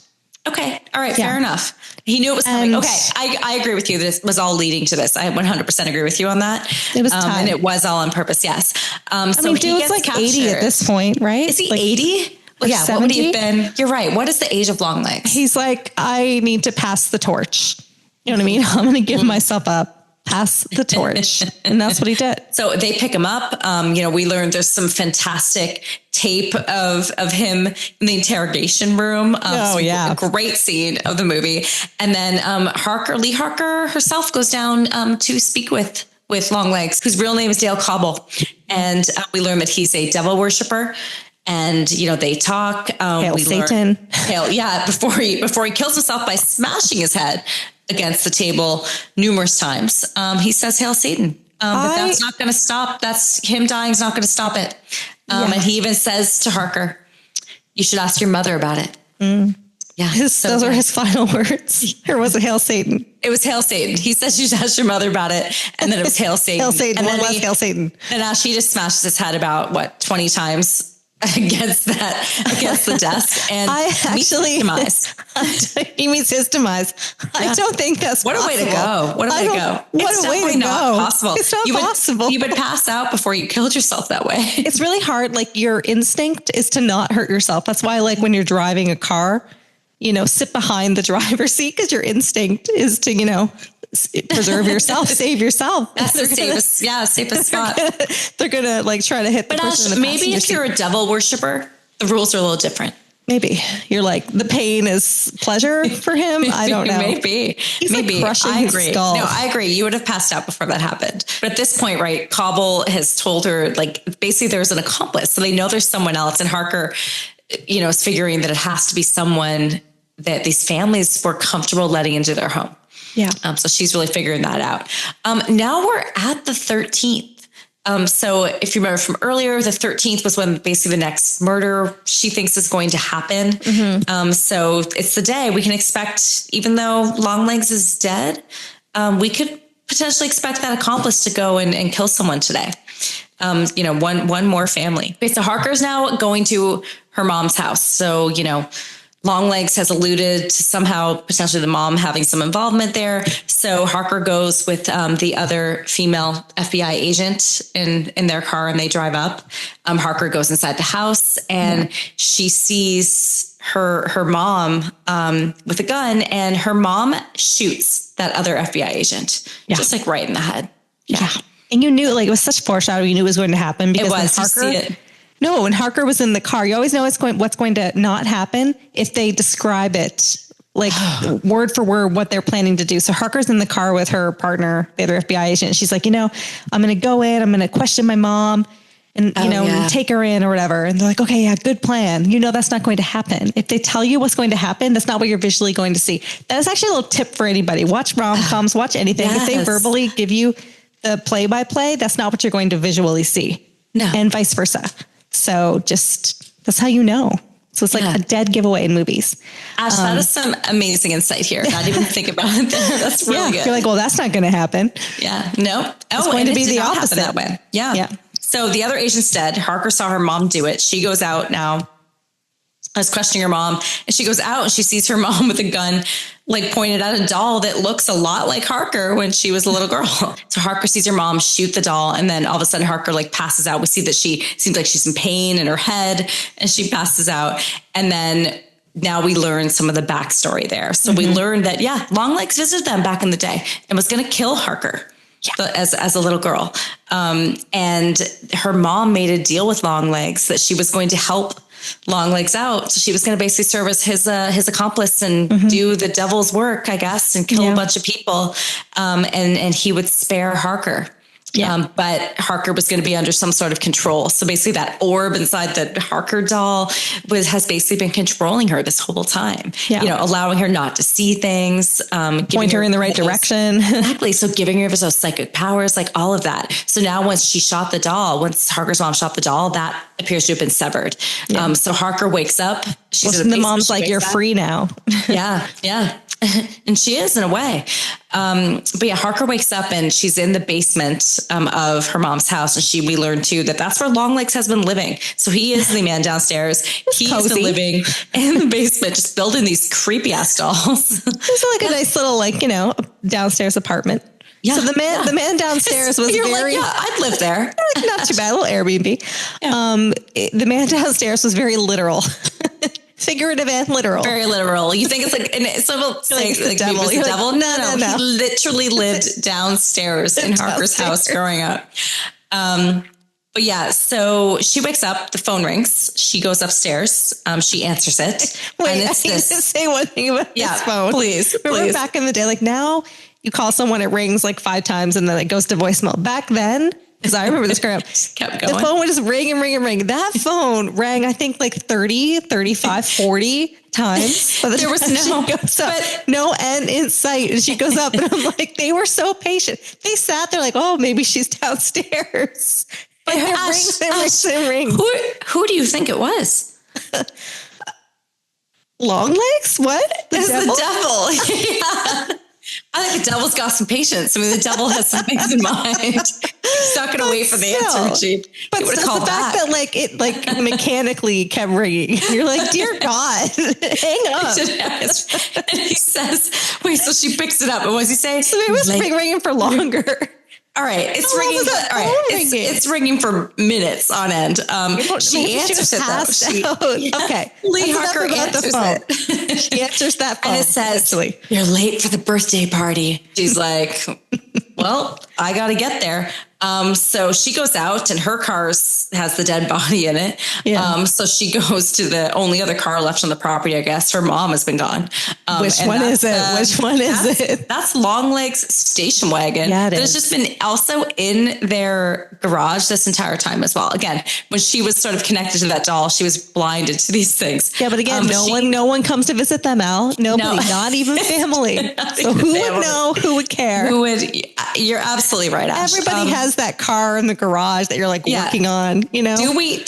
Okay. All right. Fair enough. He knew it was coming. Okay. I agree with you. This was all leading to this. I 100% agree with you on that. It was time. And it was all on purpose. Yes. So dude's like captured. 80 at this point, right? Is he 80? Well, yeah. 70? What would he have been? You're right. What is the age of Longlegs? He's like, I need to pass the torch. You know what I mean? I'm going to give myself up. Pass the torch. And that's what he did. So they pick him up. We learned there's some fantastic tape of him in the interrogation room. A great scene of the movie. And then Lee Harker herself goes down to speak with Longlegs, whose real name is Dale Cobble. And we learn that he's a devil worshiper. And, they talk. Hail Satan. Before he kills himself by smashing his head against the table numerous times. He says, Hail Satan. But that's not going to stop. That's him dying is not going to stop it. And he even says to Harker, you should ask your mother about it. Yeah. Those are his final words. Or was it Hail Satan? It was Hail Satan. He says you should ask your mother about it. And then it was Hail Satan. Hail Satan. And then Hail Satan. And now she just smashes his head about 20 times against the desk, and he meets his demise. I don't think that's what possible. A way to go. What a way to go. What a way to go. Possible. It's not possible. You would pass out before you killed yourself that way. It's really hard. Like your instinct is to not hurt yourself. That's why, like when you're driving a car, sit behind the driver's seat because your instinct is to, preserve yourself, save yourself. That's the safest spot. They're gonna try to hit the person. But maybe if you're a devil worshiper, the rules are a little different. Maybe you're like the pain is pleasure for him. I don't know. Maybe he's like crushing his skull. No, I agree. You would have passed out before that happened. But at this point, right, Cobble has told her basically there's an accomplice, so they know there's someone else, and Harker, is figuring that it has to be someone that these families were comfortable letting into their home. Yeah. So she's really figuring that out. Now we're at the 13th. So if you remember from earlier, the 13th was when basically the next murder she thinks is going to happen. Mm-hmm. So it's the day we can expect, even though Longlegs is dead, we could potentially expect that accomplice to go and kill someone today. One more family. Okay, so Harker's now going to her mom's house. So, Longlegs has alluded to somehow potentially the mom having some involvement there. So Harker goes with the other female FBI agent in their car, and they drive up. Harker goes inside the house, and she sees her mom with a gun, and her mom shoots that other FBI agent, just right in the head. Yeah. And you knew, it was such foreshadowing. You knew it was going to happen because Harker. You see it. No, when Harker was in the car, you always know what's going to not happen if they describe it word for word what they're planning to do. So Harker's in the car with her partner, the other FBI agent. And she's like, I'm going to go in, I'm going to question my mom and, take her in or whatever. And they're like, okay, yeah, good plan. That's not going to happen. If they tell you what's going to happen, that's not what you're visually going to see. That is actually a little tip for anybody. Watch rom-coms, watch anything. Yes. If they verbally give you the play-by-play, that's not what you're going to visually see. No. And vice versa. So that's how you know. So it's like a dead giveaway in movies. Ash, that is some amazing insight here. Not even think about it there. That's really good. You're like, well, that's not going to happen. Yeah. No. It's going to be the opposite that way. Yeah. So the other agent's dead. Harker saw her mom do it. She goes out now. I was questioning her mom, and she goes out and she sees her mom with a gun, pointed at a doll that looks a lot like Harker when she was a little girl. So Harker sees her mom shoot the doll, and then all of a sudden Harker passes out. We see that she seems like she's in pain in her head, and she passes out. And then now we learn some of the backstory there. So we learned that, Longlegs visited them back in the day and was going to kill Harker. As a little girl. And her mom made a deal with Longlegs that she was going to help Longlegs out. So she was going to basically serve as his accomplice and do the devil's work, I guess, and kill a bunch of people. And he would spare Harker. Yeah. But Harker was going to be under some sort of control. So basically that orb inside the Harker doll has basically been controlling her this whole time, allowing her not to see things, point her in the right direction. Exactly. So giving her those psychic powers, all of that. So now once Harker's mom shot the doll, that appears to have been severed. Yeah. So Harker wakes up. The mom's like, you're free now. Yeah. And she is, in a way. But yeah, Harker wakes up and she's in the basement of her mom's house. And we learned too that that's where Longlegs has been living. So he is the man downstairs. He's been living in the basement, just building these creepy ass dolls. It's like a nice little, like, downstairs apartment. Yeah. So the man downstairs was very, I'd live there. Like, not too bad, a little Airbnb. Yeah. The man downstairs was very literal. Figurative and literal. Very literal. You think it's like, and someone saying like the devil. The devil? No. He literally lived downstairs in Harker's house growing up. But yeah, so she wakes up, the phone rings, she goes upstairs, she answers it. Wait, and it's I need to say one thing about this phone. Please. Remember back in the day, like now you call someone, it rings like 5 times and then it goes to voicemail. Back then, because I remember this growing up, the phone would just ring and ring and ring. That phone rang, I think, like 30, 35, 40 times. There was no end in sight. And she goes up and I'm like, they were so patient. They sat there like, oh, maybe she's downstairs. But it rings. Who do you think it was? Longlegs? What? The devil. Yeah. I think the devil's got some patience. I mean, the devil has some things in mind. He's not going to wait for the answer. But the fact that it mechanically kept ringing, you're like, dear God, hang up. And he says, wait, so she picks it up. And what does he say? So it was ringing for longer. All right, it's ringing. It's ringing for minutes on end. She answers it though. Okay, Lee Harker answers it. She answers that phone, and it says, "You're late for the birthday party." She's like, "Well, I got to get there." So she goes out and her car has the dead body in it. Yeah. So she goes to the only other car left on the property, I guess. Her mom has been gone. Which one is it? That's Longlegs' station wagon. Yeah, it is. There's just been also in their garage this entire time as well. Again, when she was sort of connected to that doll, she was blinded to these things. Yeah, but again, no one comes to visit them, Al. Nobody, not even family. So who would know? Who would care? You're absolutely right, Ash. Everybody has that car in the garage that you're like working on, Do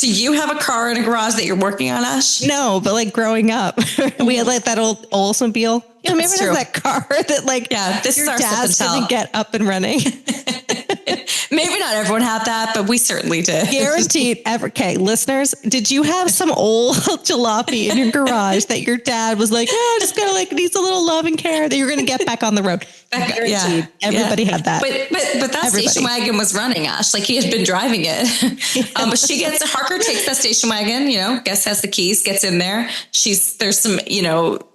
you have a car in a garage that you're working on, Ash? No, but like growing up, we had like that old Oldsmobile. Remember that car that this your dad didn't get up and running? Maybe not everyone had that, but we certainly did. Guaranteed. Okay, listeners, did you have some old jalopy in your garage that your dad was like, just kind of like needs a little love and care that you're going to get back on the road? Guaranteed. Everybody had that. But that station wagon was running, Ash. Like he had been driving it. But Harker takes that station wagon, guess has the keys, gets in there. There's some,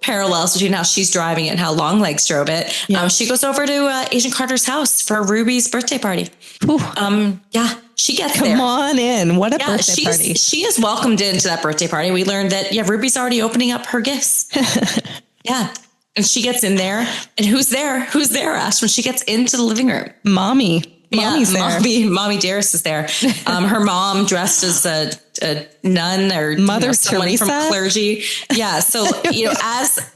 parallels between how she's driving it and how Longlegs drove it. Yeah. She goes over to Agent Carter's house for Ruby's birthday party. She gets there. Come on in. What a birthday party. She is welcomed into that birthday party. We learned that, Ruby's already opening up her gifts. Yeah. And she gets in there. And who's there? Who's there, Ash, when she gets into the living room? Mommy's there. Mommy Dearest is there. Her mom dressed as a nun or Mother someone Teresa from clergy. Yeah. So,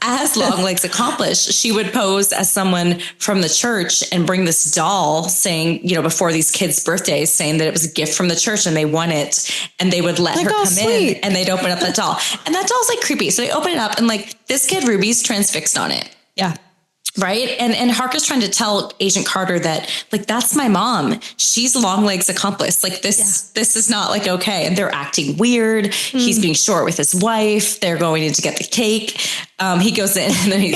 as Longlegs accomplished, she would pose as someone from the church and bring this doll saying, before these kids' birthdays, saying that it was a gift from the church and they won it. And they would let her come in and they'd open up that doll. And that doll's like creepy. So they open it up and this kid Ruby's transfixed on it. Yeah. Right. And Harker's trying to tell Agent Carter that that's my mom. She's Longlegs' accomplice. This is not okay. And they're acting weird. He's being short with his wife. They're going in to get the cake. He goes in and then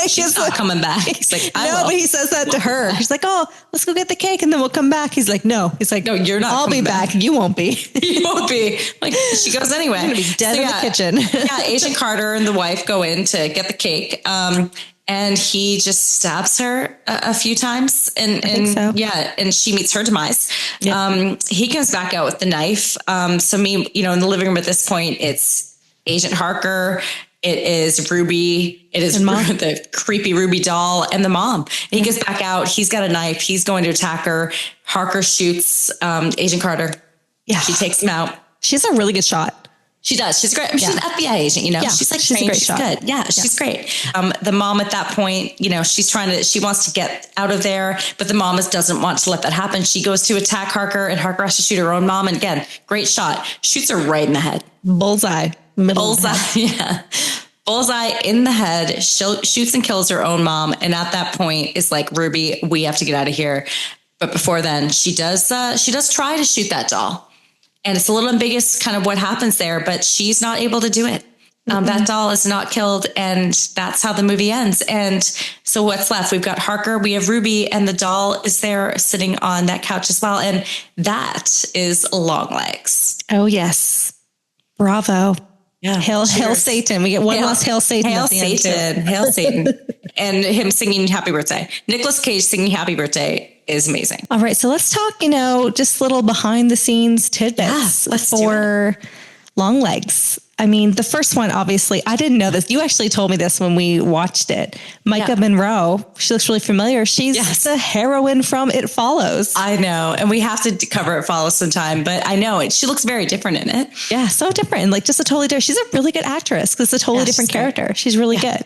she's not coming back. He's like, but he says that to her. He's like, oh, let's go get the cake and then we'll come back. He's like, no. He's like, no, you're not. I'll be back. You won't be. You won't be. She goes anyway. You're going to be dead in the kitchen. Agent Carter and the wife go in to get the cake. And he just stabs her a few times and she meets her demise. Yep. He comes back out with the knife. In the living room at this point, it's Agent Harker. It is Ruby. It is the creepy Ruby doll and the mom. And he gets back out. He's got a knife. He's going to attack her. Harker shoots Agent Carter. Yeah. She takes him out. She has a really good shot. She does. She's great. She's an FBI agent, Yeah, she's trained. A great she's shot. Good. Yeah, she's great. The mom at that point, she wants to get out of there, but the mom doesn't want to let that happen. She goes to attack Harker and Harker has to shoot her own mom. And again, great shot. Shoots her right in the head. Bullseye. Bullseye. Yeah. bullseye in the head, shoots and kills her own mom. And at that point is like, Ruby, we have to get out of here. But before then, she does try to shoot that doll. And it's a little ambiguous kind of what happens there, but she's not able to do it. That doll is not killed, and that's how the movie ends. And so what's left? We've got Harker, we have Ruby, and the doll is there sitting on that couch as well. And that is Longlegs. Oh, yes. Bravo. Yeah. Hail Satan. We get one last Hail Satan. Hail Satan. Hail Satan. And him singing Happy Birthday. Nicolas Cage singing Happy Birthday is amazing. All right. So let's talk, just little behind the scenes tidbits for Longlegs. I mean, the first one, obviously, I didn't know this. You actually told me this when we watched it. Micah Monroe, she looks really familiar. She's the heroine from It Follows. I know. And we have to cover It Follows sometime, but I know it. She looks very different in it. Yeah, so different. And like just a totally different, she's a really good actress because it's a totally different character. She's really good.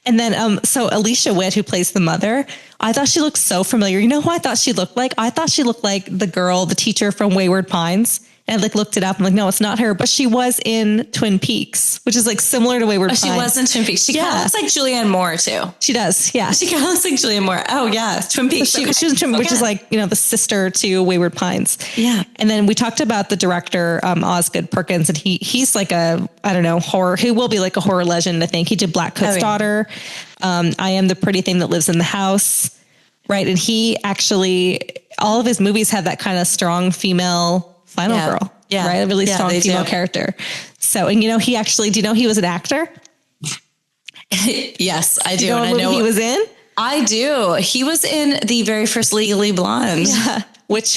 And then, so Alicia Witt, who plays the mother, I thought she looked so familiar. You know who I thought she looked like? I thought she looked like the teacher from Wayward Pines. And I looked it up. I'm like, no, it's not her. But she was in Twin Peaks, which is like similar to Wayward Pines. She was in Twin Peaks. She kind of looks like Julianne Moore too. She does. Yeah. She kind of looks like Julianne Moore. Oh yeah. Twin Peaks. So she was in Twin Peaks, which is like, the sister to Wayward Pines. Yeah. And then we talked about the director, Osgood Perkins, and he's like horror. He will be like a horror legend. I think he did Black Coat's Daughter. I Am the Pretty Thing That Lives in the House. Right. And he actually, all of his movies have that kind of strong female final girl. Yeah. Right. A really strong female character. So, and he actually, do you know he was an actor? Yes, I do. You know what movie he was in? I do. He was in the very first Legally Blonde. Yeah.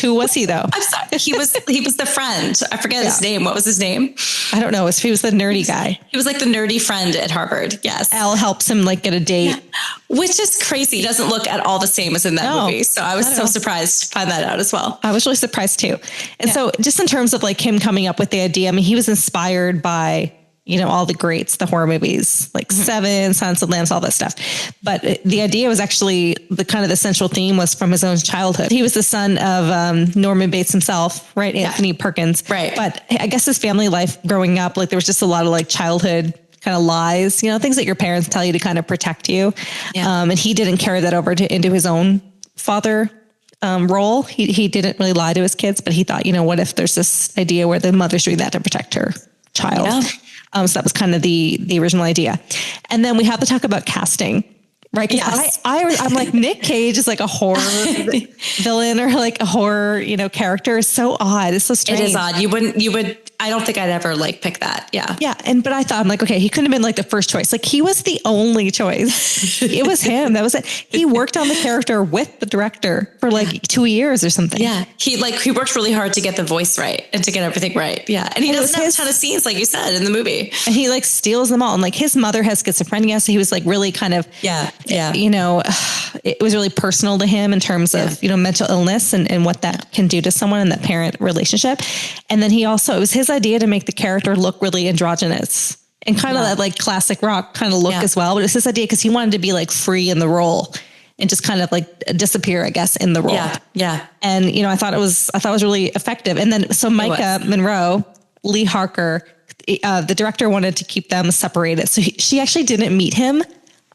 Who was he though? I'm sorry. He was the friend. I forget his name. What was his name? I don't know. He was the nerdy guy. He was like the nerdy friend at Harvard. Yes. Al helps him like get a date. Yeah. Which is crazy. He doesn't look at all the same as in that movie. So I was so surprised to find that out as well. I was really surprised too. And so just in terms of like him coming up with the idea, I mean, he was inspired by all the greats, the horror movies, like Seven, Silence of the Lambs, all that stuff. But the idea was actually the central theme was from his own childhood. He was the son of Norman Bates himself, right? Anthony Perkins. Right. But I guess his family life growing up, like there was just a lot of like childhood kind of lies, things that your parents tell you to kind of protect you. Yeah. And he didn't carry that over into his own father role. He didn't really lie to his kids, but he thought, what if there's this idea where the mother's doing that to protect her child? Yeah. So that was kind of the original idea. And then we have to talk about casting, right? Because I'm like, Nick Cage is like a horror villain or like a horror, character. Is so odd. It's so strange. It is odd. You would, I don't think I'd ever like pick that. Yeah. Yeah. But I thought, I'm like, okay, he couldn't have been like the first choice. Like he was the only choice. It was him. That was it. He worked on the character with the director for like 2 years or something. Yeah. He worked really hard to get the voice right and to get everything right. Yeah. And he doesn't have a ton of scenes, like you said, in the movie. And he like steals them all. And like his mother has schizophrenia. So he was like really kind of, it was really personal to him in terms of, mental illness and what that can do to someone in that parent relationship. And then it was his idea to make the character look really androgynous and kind of that like classic rock kind of look as well. But it's this idea because he wanted to be like free in the role and just kind of like disappear, I guess, in the role. Yeah. Yeah. And, I thought it was really effective. And then, so Micah Monroe, Lee Harker, the director wanted to keep them separated. So she actually didn't meet him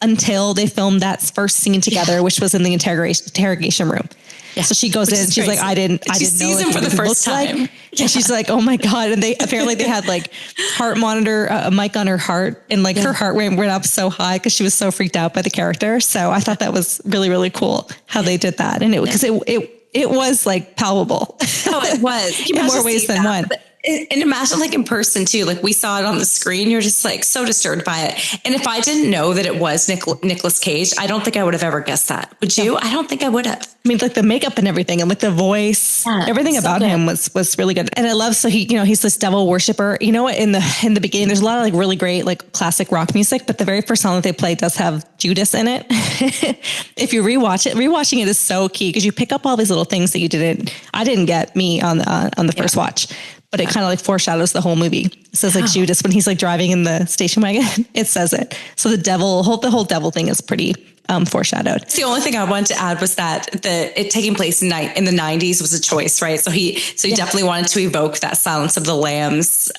until they filmed that first scene together, which was in the interrogation room. Yeah. So she goes in and she's crazy. Like, I didn't know him for the first time. Like. Yeah. And she's like, oh my God. And they had like heart monitor, a mic on her heart, and like her heart rate went up so high because she was so freaked out by the character. So I thought that was really, really cool how they did that. And it was like palpable. Oh, it was. In more ways than one. And imagine like in person too, like we saw it on the screen. You're just like so disturbed by it. And if I didn't know that it was Nicolas Cage, I don't think I would have ever guessed that. Would you? I don't think I would have. I mean, like the makeup and everything and like the voice, everything about him was really good. And I love, so he's this devil worshiper, in the beginning, there's a lot of like really great, like classic rock music, but the very first song that they play does have Judas in it. If you rewatching it is so key because you pick up all these little things that I didn't get on the first watch. But it kind of like foreshadows the whole movie. It says like Judas when he's like driving in the station wagon. It says it. So the whole devil thing is pretty foreshadowed. The only thing I wanted to add was that it taking place in the 90s was a choice, right? So he definitely wanted to evoke that Silence of the Lambs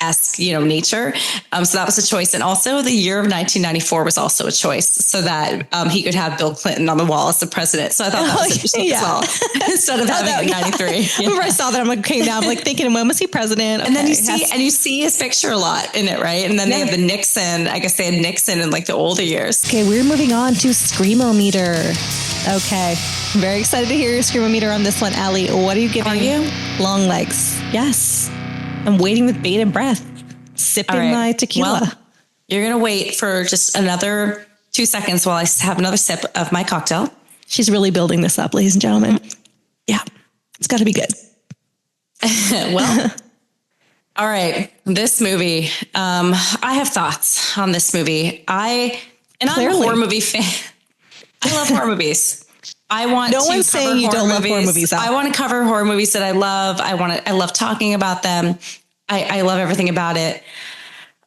esque, nature. So that was a choice. And also the year of 1994 was also a choice so that he could have Bill Clinton on the wall as the president. So I thought that was interesting as well. Instead of having 93. I remember I saw that. I'm like, okay, now I'm like thinking, when was he president? Okay. And then you see his picture a lot in it, right? And then they have the Nixon. I guess they had Nixon in like the older years. Okay, we're moving on to Screamometer. Okay, I'm very excited to hear your Screamometer on this one, Allie. What are you giving? Are you? Longlegs. Yes. I'm waiting with bated breath, sipping my tequila. Well, you're going to wait for just another 2 seconds while I have another sip of my cocktail. She's really building this up, ladies and gentlemen. Yeah, it's got to be good. Well, all right. This movie, I have thoughts on this movie. I'm a horror movie fan. I love horror movies. I want no one's saying you don't love horror movies. I want to cover horror movies that I love. I love talking about them. I love everything about it.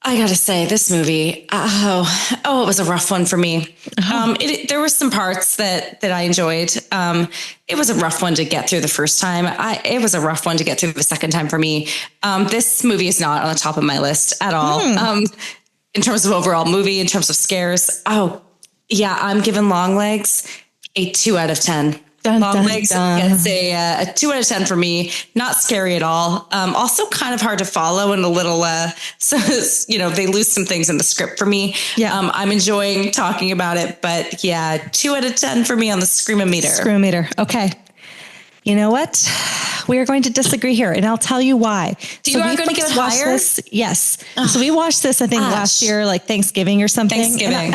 I got to say, this movie, it was a rough one for me. There were some parts that I enjoyed. It was a rough one to get through the first time. It was a rough one to get through the second time for me. This movie is not on the top of my list at all. In terms of overall movie, in terms of scares. Oh, yeah, I'm giving Longlegs a 2 out of 10. Longlegs gets a 2 out of 10 for me. Not scary at all. Also kind of hard to follow and a little, they lose some things in the script for me. Yeah. I'm enjoying talking about it, but yeah, 2 out of 10 for me on the Screamometer. Screamometer. Okay. You know what? We are going to disagree here, and I'll tell you why. You are going to give it higher? Yes. So we watched this, I think, last year, like Thanksgiving or something. Thanksgiving.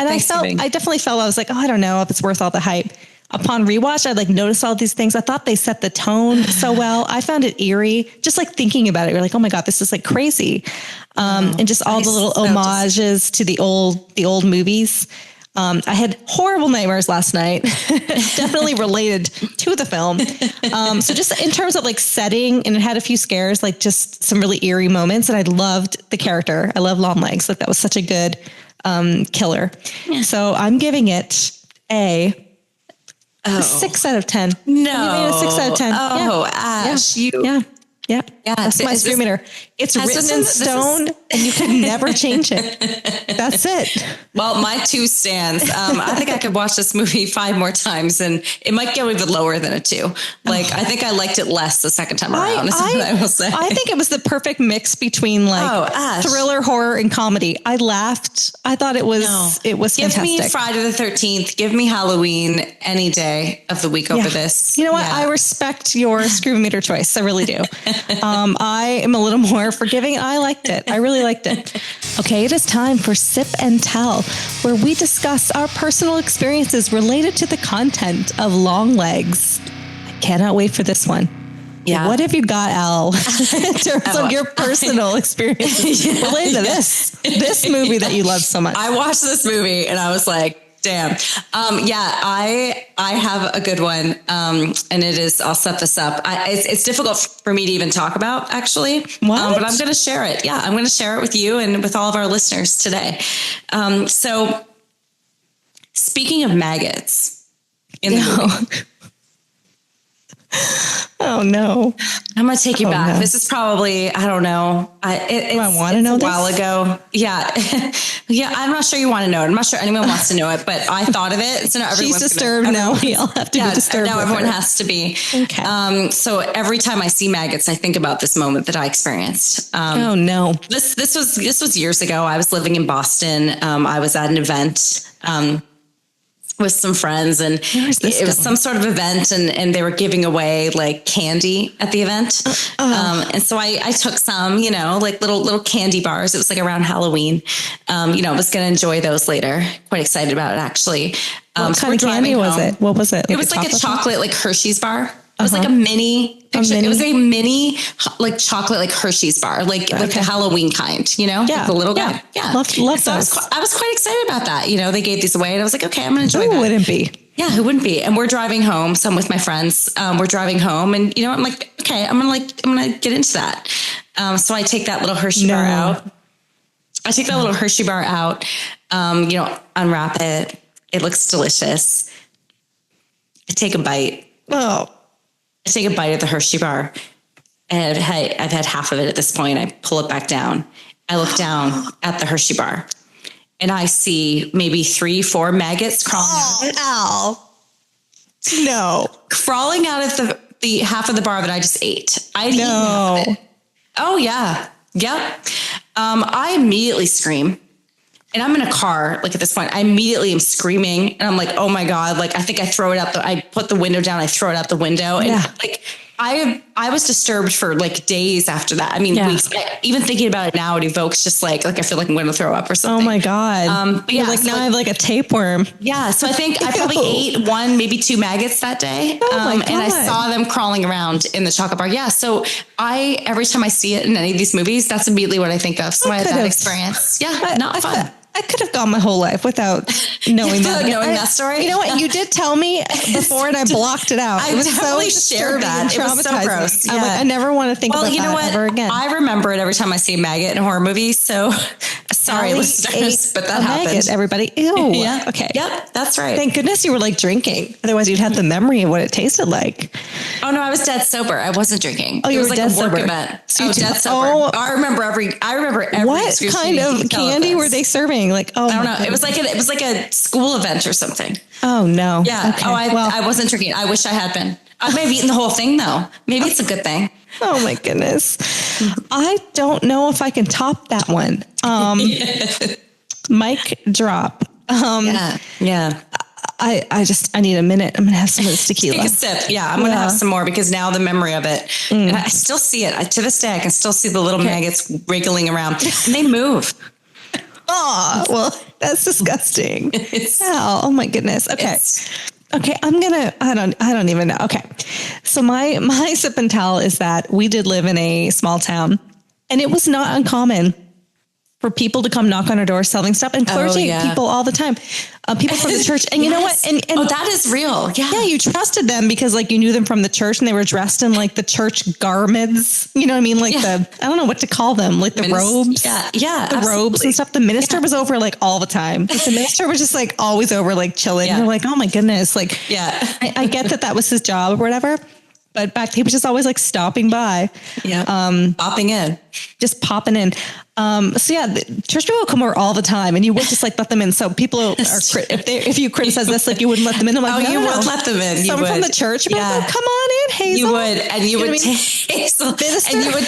I definitely felt, I was like, I don't know if it's worth all the hype. Upon rewatch, I noticed all these things. I thought they set the tone so well. I found it eerie, just thinking about it. You're like, oh my God, this is crazy. And just all the little homages to the old movies. I had horrible nightmares last night, definitely related to the film. So just in terms of setting, and it had a few scares, just some really eerie moments. And I loved the character. I love Longlegs. That was such a good killer. Yeah. So I'm giving it a 6 out of 10. No. You made a 6 out of 10. Oh, Ash. Yeah. That's my Screamometer. It's written in stone and you can never change it. That's it. Well, my 2 stands. I think I could watch this movie 5 more times and it might go even lower than a 2. I think I liked it less the second time around. Is what I will say. I think it was the perfect mix between thriller, horror, and comedy. I laughed. I thought it was fantastic. Give me Friday the 13th. Give me Halloween any day of the week over this. You know what? I respect your Screamometer choice. I really do. I am a little more forgiving. I liked it. I really liked it. Okay, it is time for Sip and Tell, where we discuss our personal experiences related to the content of Longlegs. I cannot wait for this one. Yeah. What have you got, Al, in terms of your personal experiences related to this movie that you love so much? I watched this movie and I was like, damn. I have a good one. And it is, I'll set this up. It's difficult for me to even talk about actually, but I'm going to share it. Yeah. I'm going to share it with you and with all of our listeners today. So speaking of maggots in the movie, oh no! I'm gonna take you back. No. This is probably, I don't know. I want to know this? A while ago. Yeah. Yeah. I'm not sure you want to know it. I'm not sure anyone wants to know it, but I thought of it. So now everyone's She's disturbed now. We all have to be disturbed. Now everyone has to be. Okay. So every time I see maggots, I think about this moment that I experienced. Oh no. This was years ago. I was living in Boston. I was at an event. With some friends, and it was some sort of event, and they were giving away candy at the event. And so I took some, little candy bars. It was around Halloween. I was going to enjoy those later. Quite excited about it, actually. What kind of candy was it? What was it? It was a chocolate Hershey's bar. It was a mini picture. It was a mini chocolate Hershey's bar, the Halloween kind, Yeah. The little guy. Yeah. Love so those. I was quite excited about that. They gave these away and I was like, okay, I'm going to enjoy that. Who wouldn't be? Yeah, who wouldn't be? And we're driving home. So I'm with my friends. We're driving home and I'm like, okay, I'm going to get into that. So I take that little Hershey bar out. Unwrap it. It looks delicious. I take a bite. Oh. I take a bite of the Hershey bar and I've had half of it at this point. I pull it back down. I look down at the Hershey bar and I see maybe 3-4 maggots crawling out of it. Ow. No. Crawling out of the half of the bar that I just ate. I didn't eat half of it. Oh yeah. Yep. I immediately scream. And I'm in a car, like at this point, I immediately am screaming and I'm like, oh my God, like I think I throw it out. I put the window down, I throw it out the window. And like, I was disturbed for like days after that. I mean, weeks, even thinking about it now, it evokes just like I feel like I'm going to throw up or something. Oh my God. But yeah, like now I have like a tapeworm. Yeah. So I think I probably ate 1, maybe 2 maggots that day. Oh my God. And I saw them crawling around in the chocolate bar. Yeah. So every time I see it in any of these movies, that's immediately what I think of. So I had that experience. Yeah. Not fun. I could have gone my whole life without knowing that. That story. You know what? You did tell me before, and I blocked it out. I was definitely so shared that. It was so gross. I'm like, I never want to think about that ever again. I remember it every time I see a maggot in a horror movie. So sorry, listeners, but that happened. Maggot, everybody. Ew. Yeah. Okay. Yep. That's right. Thank goodness you were like drinking. Otherwise, you'd have the memory of what it tasted like. Oh no, I was dead sober. I wasn't drinking. Oh, you were like dead a work sober. Event. So dead sober. Oh, I remember every. What kind of candy were they serving? Like, I don't know. It was like a school event or something. Oh no. Yeah. Okay. Oh, I wasn't drinking. I wish I had been. I may have eaten the whole thing though. Maybe it's a good thing. Oh my goodness. I don't know if I can top that one. Mic drop. Yeah. I need a minute. I'm going to have some of this tequila. Take a sip. Yeah. I'm going to have some more because now the memory of it, and I still see it to this day. I can still see the little maggots wriggling around and they move. Oh, well, that's disgusting. Oh my goodness. Okay. Okay. I don't even know. Okay. So my sip and tell is that we did live in a small town and it was not uncommon for people to come knock on our door selling stuff and clergy people all the time, people from the church. And you know what? And that is real. Yeah. Yeah. You trusted them because like you knew them from the church and they were dressed in like the church garments, you know what I mean? Like I don't know what to call them, like the robes. Yeah. The robes and stuff. The minister was over like all the time. Like, the minister was just like always over like chilling. Yeah. You're like, oh my goodness. Like, I get that was his job or whatever. But back, he was just always like stopping by. Yeah. Popping in. Just popping in. So yeah, the church people come over all the time and you would just like let them in. So people are, if you criticize this, like you wouldn't let them in. I'm like, you would let them in. Someone from the church. Like, oh, come on in, Hazel. You would, and you would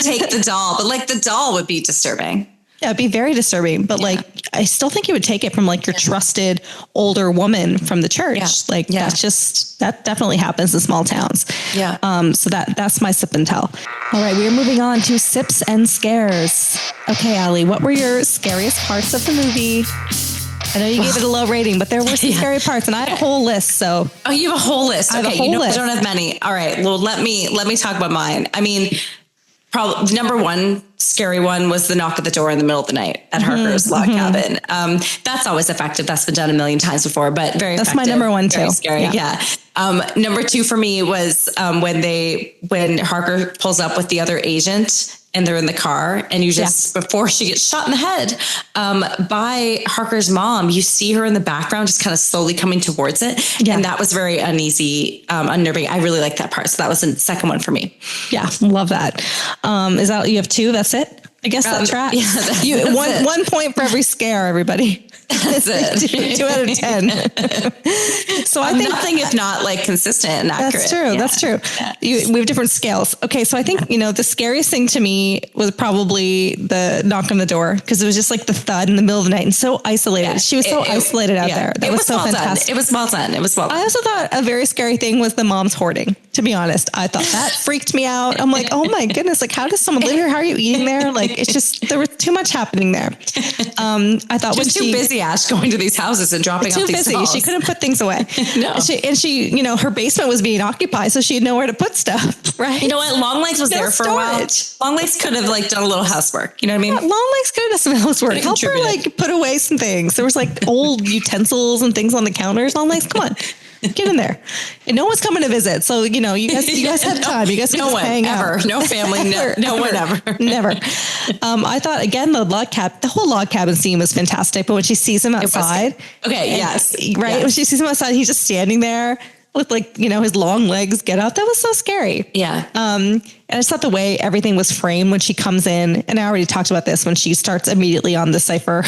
take the doll, but like the doll would be disturbing. Yeah, it'd be very disturbing, but like, I still think you would take it from like your trusted older woman from the church. Yeah. Like that definitely happens in small towns. Yeah. So that's my sip and tell. All right. We are moving on to sips and scares. Okay, Allie, what were your scariest parts of the movie? I know you gave it a low rating, but there were some scary parts and I have a whole list. So. Oh, you have a whole list. I have a whole list. I don't have many. All right. Well, let me talk about mine. I mean, probably number one scary one was the knock at the door in the middle of the night at Harker's log cabin. That's always effective. That's been done a million times before, but very effective. That's my number one too. Very scary. Yeah. Number two for me was when Harker pulls up with the other agent and they're in the car and you just, before she gets shot in the head by Harker's mom, you see her in the background, just kind of slowly coming towards it. Yeah. And that was very uneasy, unnerving. I really liked that part. So that was the second one for me. Yeah. Love that. Is that, you have two? That's it? I guess that tracks. Yeah, one point for every scare, everybody. That's it. 2 out of 10. So I think nothing if not like consistent and accurate. That's true. Yeah. That's true. Yeah. We have different scales. Okay. So I think, the scariest thing to me was probably the knock on the door because it was just like the thud in the middle of the night and so isolated. Yeah. She was so isolated out there. That was so fantastic. It was well done. I also thought a very scary thing was the mom's hoarding, to be honest. I thought that freaked me out. I'm like, oh my goodness. Like, how does someone live here? How are you eating there? Like, it's just, there was too much happening there. I thought she was too busy, Ash, going to these houses and dropping off these dolls. She couldn't put things away. No. She, her basement was being occupied, so she had nowhere to put stuff, right? You know what? Longlegs was there for a while. Longlegs could have like done a little housework. You know what I mean? Yeah, Longlegs could have done some housework. Help her like put away some things. There was like old utensils and things on the counters. Longlegs, come on. Get in there. And no one's coming to visit. So, you guys have time. You guys can just hang out. No family. No one ever. Never. I thought, again, the whole log cabin scene was fantastic. But when she sees him outside. Okay. Yes. Right. Yes. When she sees him outside, he's just standing there. with like, his long legs get out. That was so scary. Yeah. And I just thought the way everything was framed when she comes in, and I already talked about this when she starts immediately on the cipher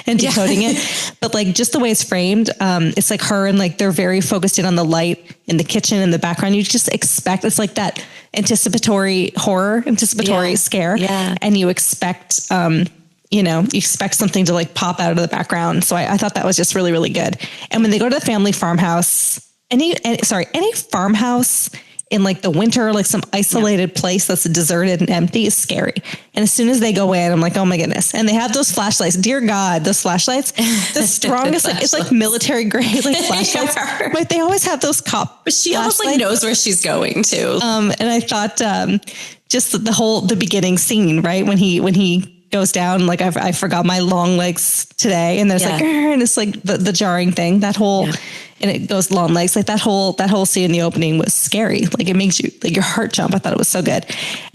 and decoding it, but like just the way it's framed, it's like her and like, they're very focused in on the light in the kitchen in the background. You just expect, it's like that anticipatory scare. Yeah. And you expect, you expect something to like pop out of the background. So I thought that was just really, really good. And when they go to the family farmhouse, any farmhouse in like the winter, like some isolated place that's deserted and empty is scary. And as soon as they go in, I'm like, oh my goodness. And they have those flashlights. Dear God, those flashlights, the strongest, like, it's like military grade, like flashlights. Like they always have those But she almost like knows where she's going to. And I thought, just the beginning scene, right? When he goes down, like I forgot my long legs today. And there's like, and it's like the jarring thing, that whole, and it goes long legs. Like that whole scene in the opening was scary. Like it makes you like your heart jump. I thought it was so good.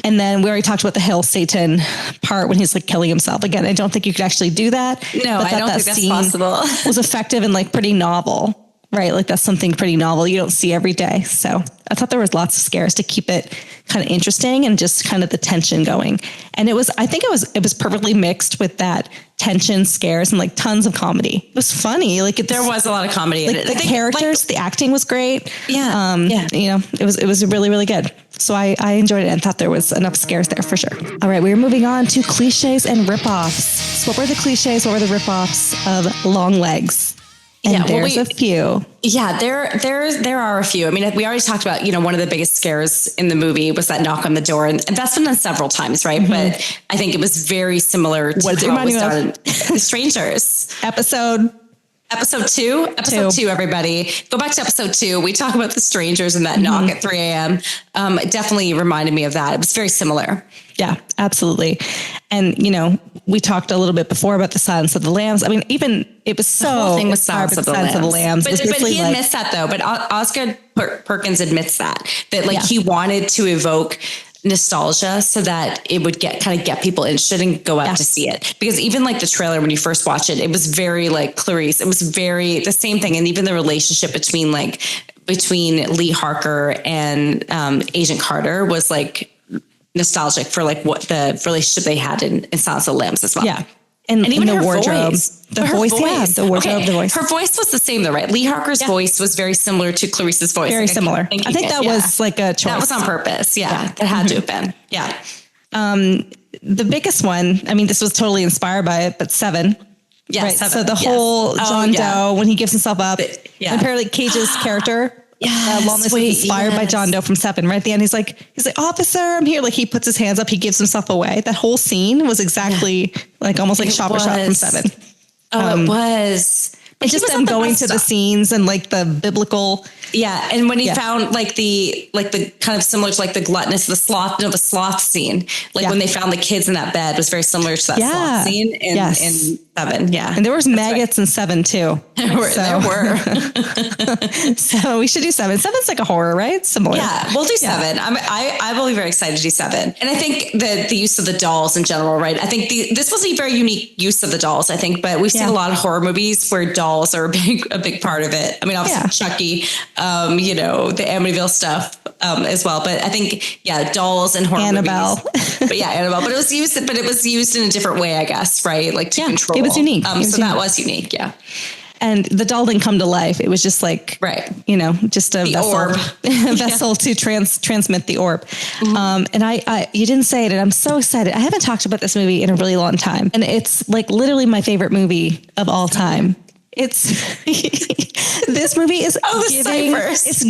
And then we already talked about the Hail Satan part when he's like killing himself. Again, I don't think you could actually do that. No, I don't think that's possible. Was effective and like pretty novel. Right. Like that's something pretty novel you don't see every day. So I thought there was lots of scares to keep it kind of interesting and just kind of the tension going. And I think it was perfectly mixed with that tension, scares, and like tons of comedy. It was funny. Like there was a lot of comedy. Like the characters, the acting was great. Yeah. It was really, really good. So I enjoyed it and thought there was enough scares there for sure. All right. We're moving on to cliches and ripoffs. So what were the cliches? What were the ripoffs of Longlegs? And there's a few. Yeah, there are a few. I mean, we already talked about, one of the biggest scares in the movie was that knock on the door. And that's been done several times, right? Mm-hmm. But I think it was very similar to how it was done in Strangers. Episode 2, everybody. Go back to episode 2. We talk about the strangers and that knock at 3 a.m. It definitely reminded me of that. It was very similar. Yeah, absolutely. And, we talked a little bit before about the Silence of the Lambs. I mean, even it was so... The whole thing was Silence of the Lambs. But he admits that though. But Oscar Perkins admits that he wanted to evoke nostalgia so that it would get people interested and go out to see it. Because even like the trailer, when you first watch it, it was very like Clarice. It was very the same thing. And even the relationship between Lee Harker and Agent Carter was like nostalgic for like what the relationship they had in Silence of the Lambs as well. Yeah. And even the wardrobe. The voice. Yeah, the wardrobe, the voice. Her voice was the same though, right? Lee Harker's voice was very similar to Clarice's voice. Very similar. I think that was like a choice. That was on purpose. Yeah. That had to have been. Yeah. The biggest one, I mean, this was totally inspired by it, but Seven. Yeah. Right? So the whole John Doe, when he gives himself up, and apparently Cage's character, Longlegs was inspired by John Doe from Seven. Right at the end, he's like, officer, I'm here. Like he puts his hands up, he gives himself away. That whole scene was exactly like almost like shot from Seven. Oh, it was. It's just them going to the scenes and like the biblical. Yeah. And when he found like the kind of similar to like the gluttonous, the sloth scene, like when they found the kids in that bed was very similar to that sloth scene in Seven. Yeah. And there was maggots in Seven too. There were. So we should do Seven. Seven's like a horror, right? Similar. Yeah. We'll do Seven. I will be very excited to do Seven. And I think the use of the dolls in general, right? I think this was a very unique use of the dolls, I think, but we've seen a lot of horror movies where dolls are a big part of it. I mean, obviously Chucky, the Amityville stuff as well. But I think, dolls and horror Annabelle. movies. But Annabelle. But it was used in a different way, I guess, right? Like to control. It was unique. That was unique. Yeah. And the doll didn't come to life. It was just like, just a vessel to transmit the orb. Mm-hmm. And you didn't say it, and I'm so excited. I haven't talked about this movie in a really long time. And it's like literally my favorite movie of all time. It's this movie is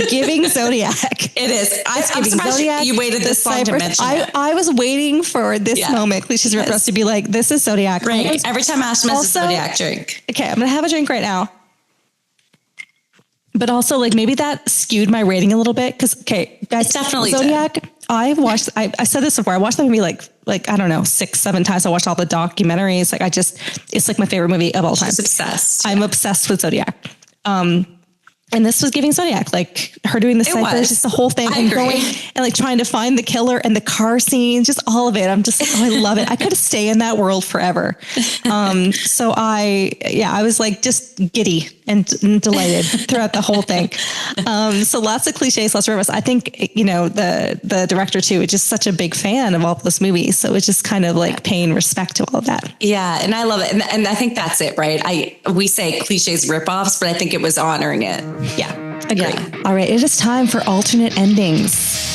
giving Zodiac. It is. I'm surprised Zodiac, you waited this long to mention it. I was waiting for this moment. Cliches for us to be like, this is Zodiac. Right. Every time Ash mentions Zodiac, drink. Okay, I'm gonna have a drink right now. But also, like maybe that skewed my rating a little bit because, guys, it's definitely Zodiac. I said this before. I watched the movie like I don't know 6-7 times. I watched all the documentaries. It's like my favorite movie of all time. She's obsessed. I'm obsessed with Zodiac. And this was giving Zodiac, like her doing the ciphers, just the whole thing, and going and like trying to find the killer and the car scene, just all of it. I'm just, I love it. I could stay in that world forever. So I was like just giddy and delighted throughout the whole thing. So lots of cliches, lots of rivers. I think, you know, the director too is just such a big fan of all of those movies. So it's just kind of like paying respect to all of that. Yeah. And I love it. And I think that's it, right? We say cliches ripoffs, but I think it was honoring it. Yeah. Agree. Yeah. All right. It is time for alternate endings.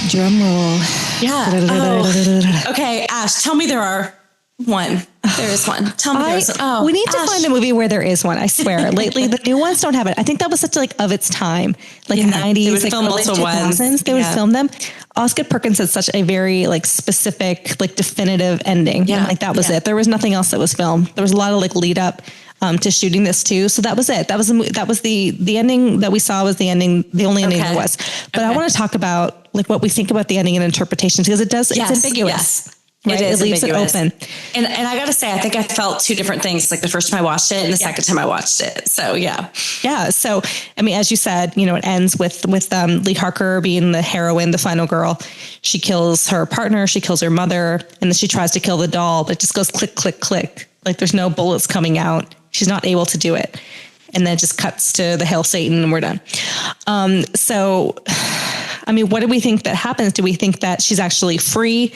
Drum roll. Yeah. Oh. Okay. Ash, tell me there is one. Tell me there's one. We need to find a movie where there is one. I swear. Lately, the new ones don't have it. I think that was such like of its time, like 90s, like early 2000s. They would film them. Oscar Perkins had such a very like specific, like definitive ending. Yeah. And, like that was it. There was nothing else that was filmed. There was a lot of like lead up to shooting this too. So that was it. That was the ending that we saw was the ending, the only ending there was. But I want to talk about like what we think about the ending and interpretations because it's ambiguous. Yes. Right? It leaves ambiguous. It open. And I got to say, I think I felt two different things. Like the first time I watched it and the second time I watched it. So, yeah. Yeah. So, I mean, as you said, you know, it ends with Lee Harker being the heroine, the final girl. She kills her partner. She kills her mother. And then she tries to kill the doll, but it just goes click, click, click. Like there's no bullets coming out. She's not able to do it. And then it just cuts to the Hail Satan and we're done. So, I mean, what do we think that happens? Do we think that she's actually free?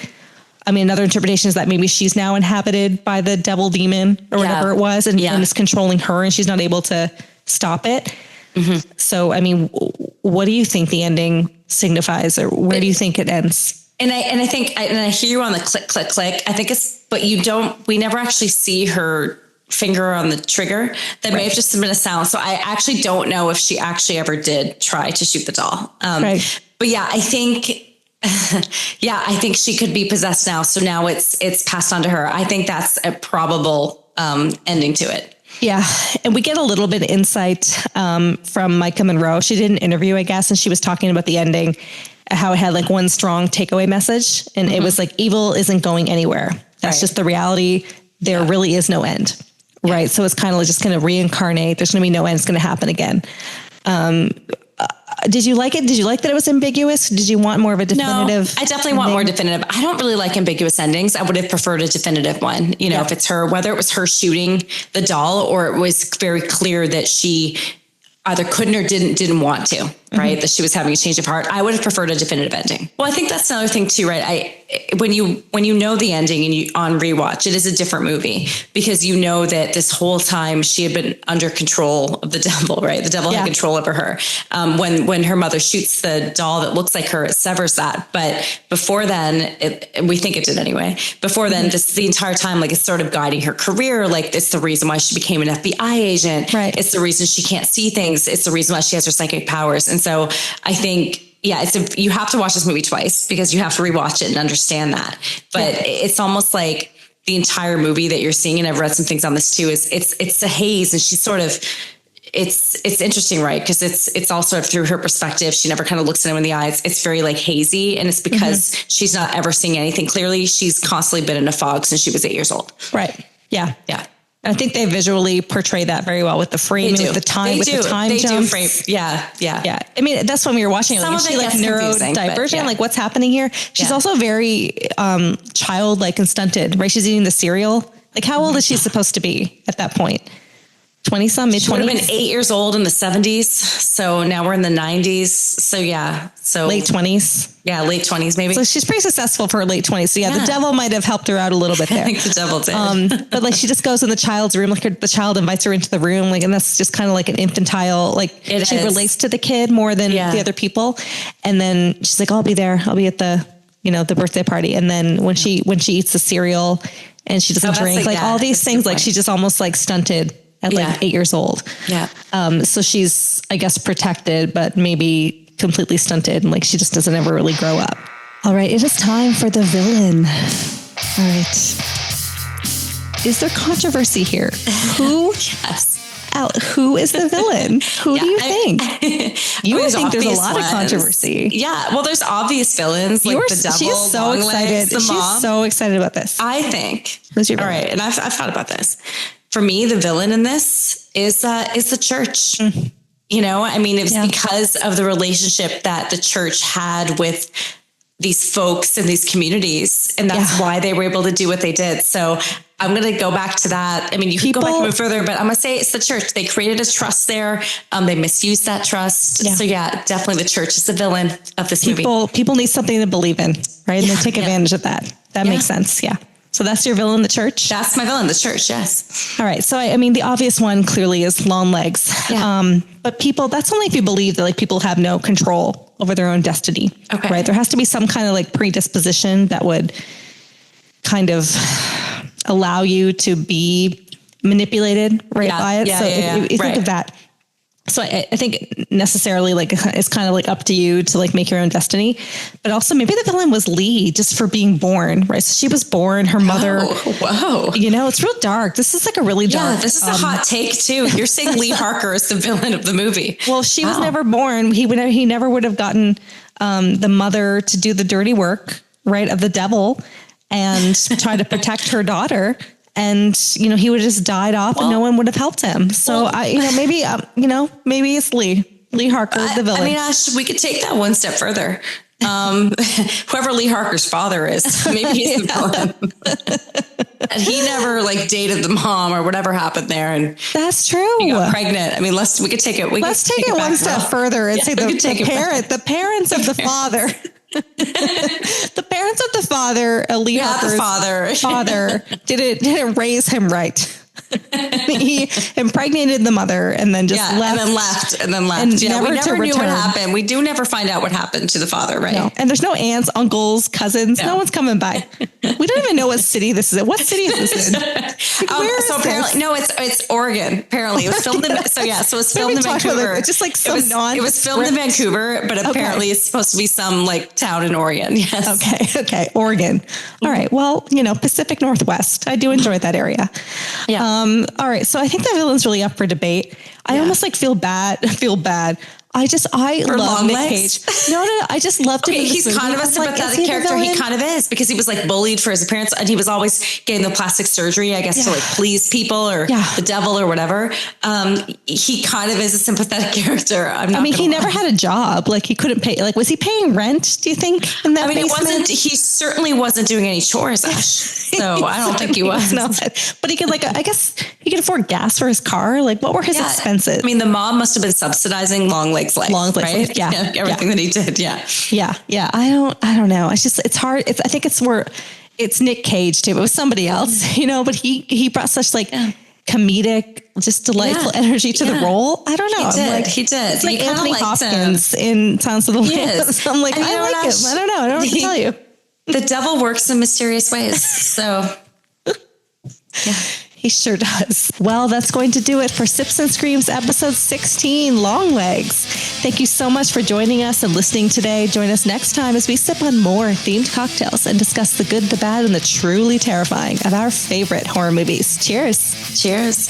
I mean, another interpretation is that maybe she's now inhabited by the devil demon or whatever it was and it's controlling her and she's not able to stop it. Mm-hmm. So, I mean, what do you think the ending signifies or where do you think it ends? And I think, and I hear you on the click, click, click. I think but we never actually see her finger on the trigger. That may have just been a sound. So I actually don't know if she actually ever did try to shoot the doll. But yeah, I think, I think she could be possessed now. So now it's passed on to her. I think that's a probable ending to it. Yeah. And we get a little bit of insight from Micah Monroe. She did an interview, I guess, and she was talking about the ending, how it had like one strong takeaway message. And it was like, evil isn't going anywhere. That's just the reality. There really is no end. Right. So it's kind of like just going to reincarnate. There's going to be no end. It's going to happen again. Did you like it? Did you like that it was ambiguous? Did you want more of a definitive? No, I definitely want more definitive. I don't really like ambiguous endings. I would have preferred a definitive one. You know, if it's her, whether it was her shooting the doll or it was very clear that she either couldn't or didn't want to, right? That she was having a change of heart. I would have preferred a definitive ending. Well, I think that's another thing too, right? When you know the ending and you on rewatch, it is a different movie because you know that this whole time she had been under control of the devil, right? The devil had control over her. When her mother shoots the doll that looks like her, it severs that. But before then, we think it did anyway. Before then, the entire time, like it's sort of guiding her career. Like it's the reason why she became an FBI agent. Right. It's the reason she can't see things. It's the reason why she has her psychic powers. And so I think, you have to watch this movie twice because you have to rewatch it and understand that. But it's almost like the entire movie that you're seeing, and I've read some things on this too, is it's a haze, and she's sort of, it's interesting, right? Because it's all sort of through her perspective. She never kind of looks at him in the eyes. It's very like hazy, and it's because she's not ever seeing anything clearly. She's constantly been in a fog since she was 8 years old. Right. Yeah. Yeah. I think they visually portray that very well with the framing, with the time, the time jumps. Yeah. I mean, that's when we were watching it. Like, is she like neurodivergent? Like what's happening here? She's also very childlike and stunted, right? She's eating the cereal. Like how old is she supposed to be at that point? 20-some, mid-20s? She would have been 8 years old in the 70s. So now we're in the 90s. So yeah. So late 20s. Yeah, late 20s maybe. So she's pretty successful for her late 20s. So the devil might have helped her out a little bit there. I think the devil did. But like she just goes in the child's room, like the child invites her into the room, like, and that's just kind of like an infantile, like she relates to the kid more than the other people. And then she's like, I'll be there. I'll be at the birthday party. And then when she eats the cereal and she doesn't drink, like all these things, like she's just almost like stunted at like 8 years old. Yeah. So she's, I guess, protected, but maybe completely stunted. And like, she just doesn't ever really grow up. All right. It is time for the villain. All right. Is there controversy here? Who? Who is the villain? Who do you think? You think there's a lot of controversy. Yeah. Well, there's obvious villains like the devil. She is so excited. She's so excited about this. I think. Who's your villain? All right. And I've thought about this. For me, the villain in this is the church. You know, I mean, it's because of the relationship that the church had with these folks and these communities. And that's why they were able to do what they did. So I'm going to go back to that. I mean, you can go back even further, but I'm going to say it's the church. They created a trust there. They misused that trust. Yeah. So yeah, definitely the church is the villain of this movie. People need something to believe in, right? And they take advantage of that. That makes sense. Yeah. So that's your villain, the church? That's my villain, the church, yes. All right. So, I mean, the obvious one clearly is Longlegs. Yeah. But that's only if you believe that like people have no control over their own destiny. Okay. Right? There has to be some kind of like predisposition that would kind of allow you to be manipulated by it. So if you think of that. So I think necessarily like it's kind of like up to you to like make your own destiny, but also maybe the villain was Lee just for being born, right? So she was born, her mother, it's real dark. This is like a really dark. Yeah, this is a hot take too. You're saying Lee Harker is the villain of the movie. Well, she was never born. He never would have gotten the mother to do the dirty work, right, of the devil and try to protect her daughter. And, he would have just died off and no one would have helped him. So maybe it's Lee Harker, the villain. I mean, Ash, we could take that one step further. Whoever Lee Harker's father is, maybe he's the villain. And he never like dated the mom or whatever happened there. And that's true. He got pregnant. I mean, we could take it. Let's take it one step further and say the parents of the father. The parents of the father, Lee Harker's father didn't raise him right. He impregnated the mother and then just left. And we never knew what happened. We do never find out what happened to the father, right? No. And there's no aunts, uncles, cousins. No one's coming by. We don't even know what city this is in. What city is this in? Apparently, it's Oregon. Apparently, it was filmed in. So it's filmed in Vancouver. It's just like some it was filmed in Vancouver, but apparently it's supposed to be some like town in Oregon. Yes. Okay. Oregon. All right. Well, Pacific Northwest. I do enjoy that area. Yeah. All right. So I think the villain's really up for debate. I almost like feel bad. I love Nick Cage. No. I just loved him. He's kind of a sympathetic character. He kind of is because he was like bullied for his appearance and he was always getting the plastic surgery, I guess, to like please people or the devil or whatever. He kind of is a sympathetic character. He never had a job. Like he couldn't pay. Like, was he paying rent? Do you think? In that basement? He certainly wasn't doing any chores. So I don't think he was. No, but he could I guess he could afford gas for his car. Like what were his expenses? I mean, the mom must have been subsidizing Longlegs life, right? Yeah. Everything that he did. Yeah. I don't know. It's hard. I think it's Nick Cage too. It was somebody else, but he brought such like comedic, just delightful energy to the role. I don't know. He did. It's like Anthony Hopkins in Silence of the Lambs. I'm like, I like him. I don't know. I don't know what to tell you. The devil works in mysterious ways. So yeah. He sure does. Well, that's going to do it for Sips and Screams episode 16, Longlegs. Thank you so much for joining us and listening today. Join us next time as we sip on more themed cocktails and discuss the good, the bad, and the truly terrifying of our favorite horror movies. Cheers. Cheers.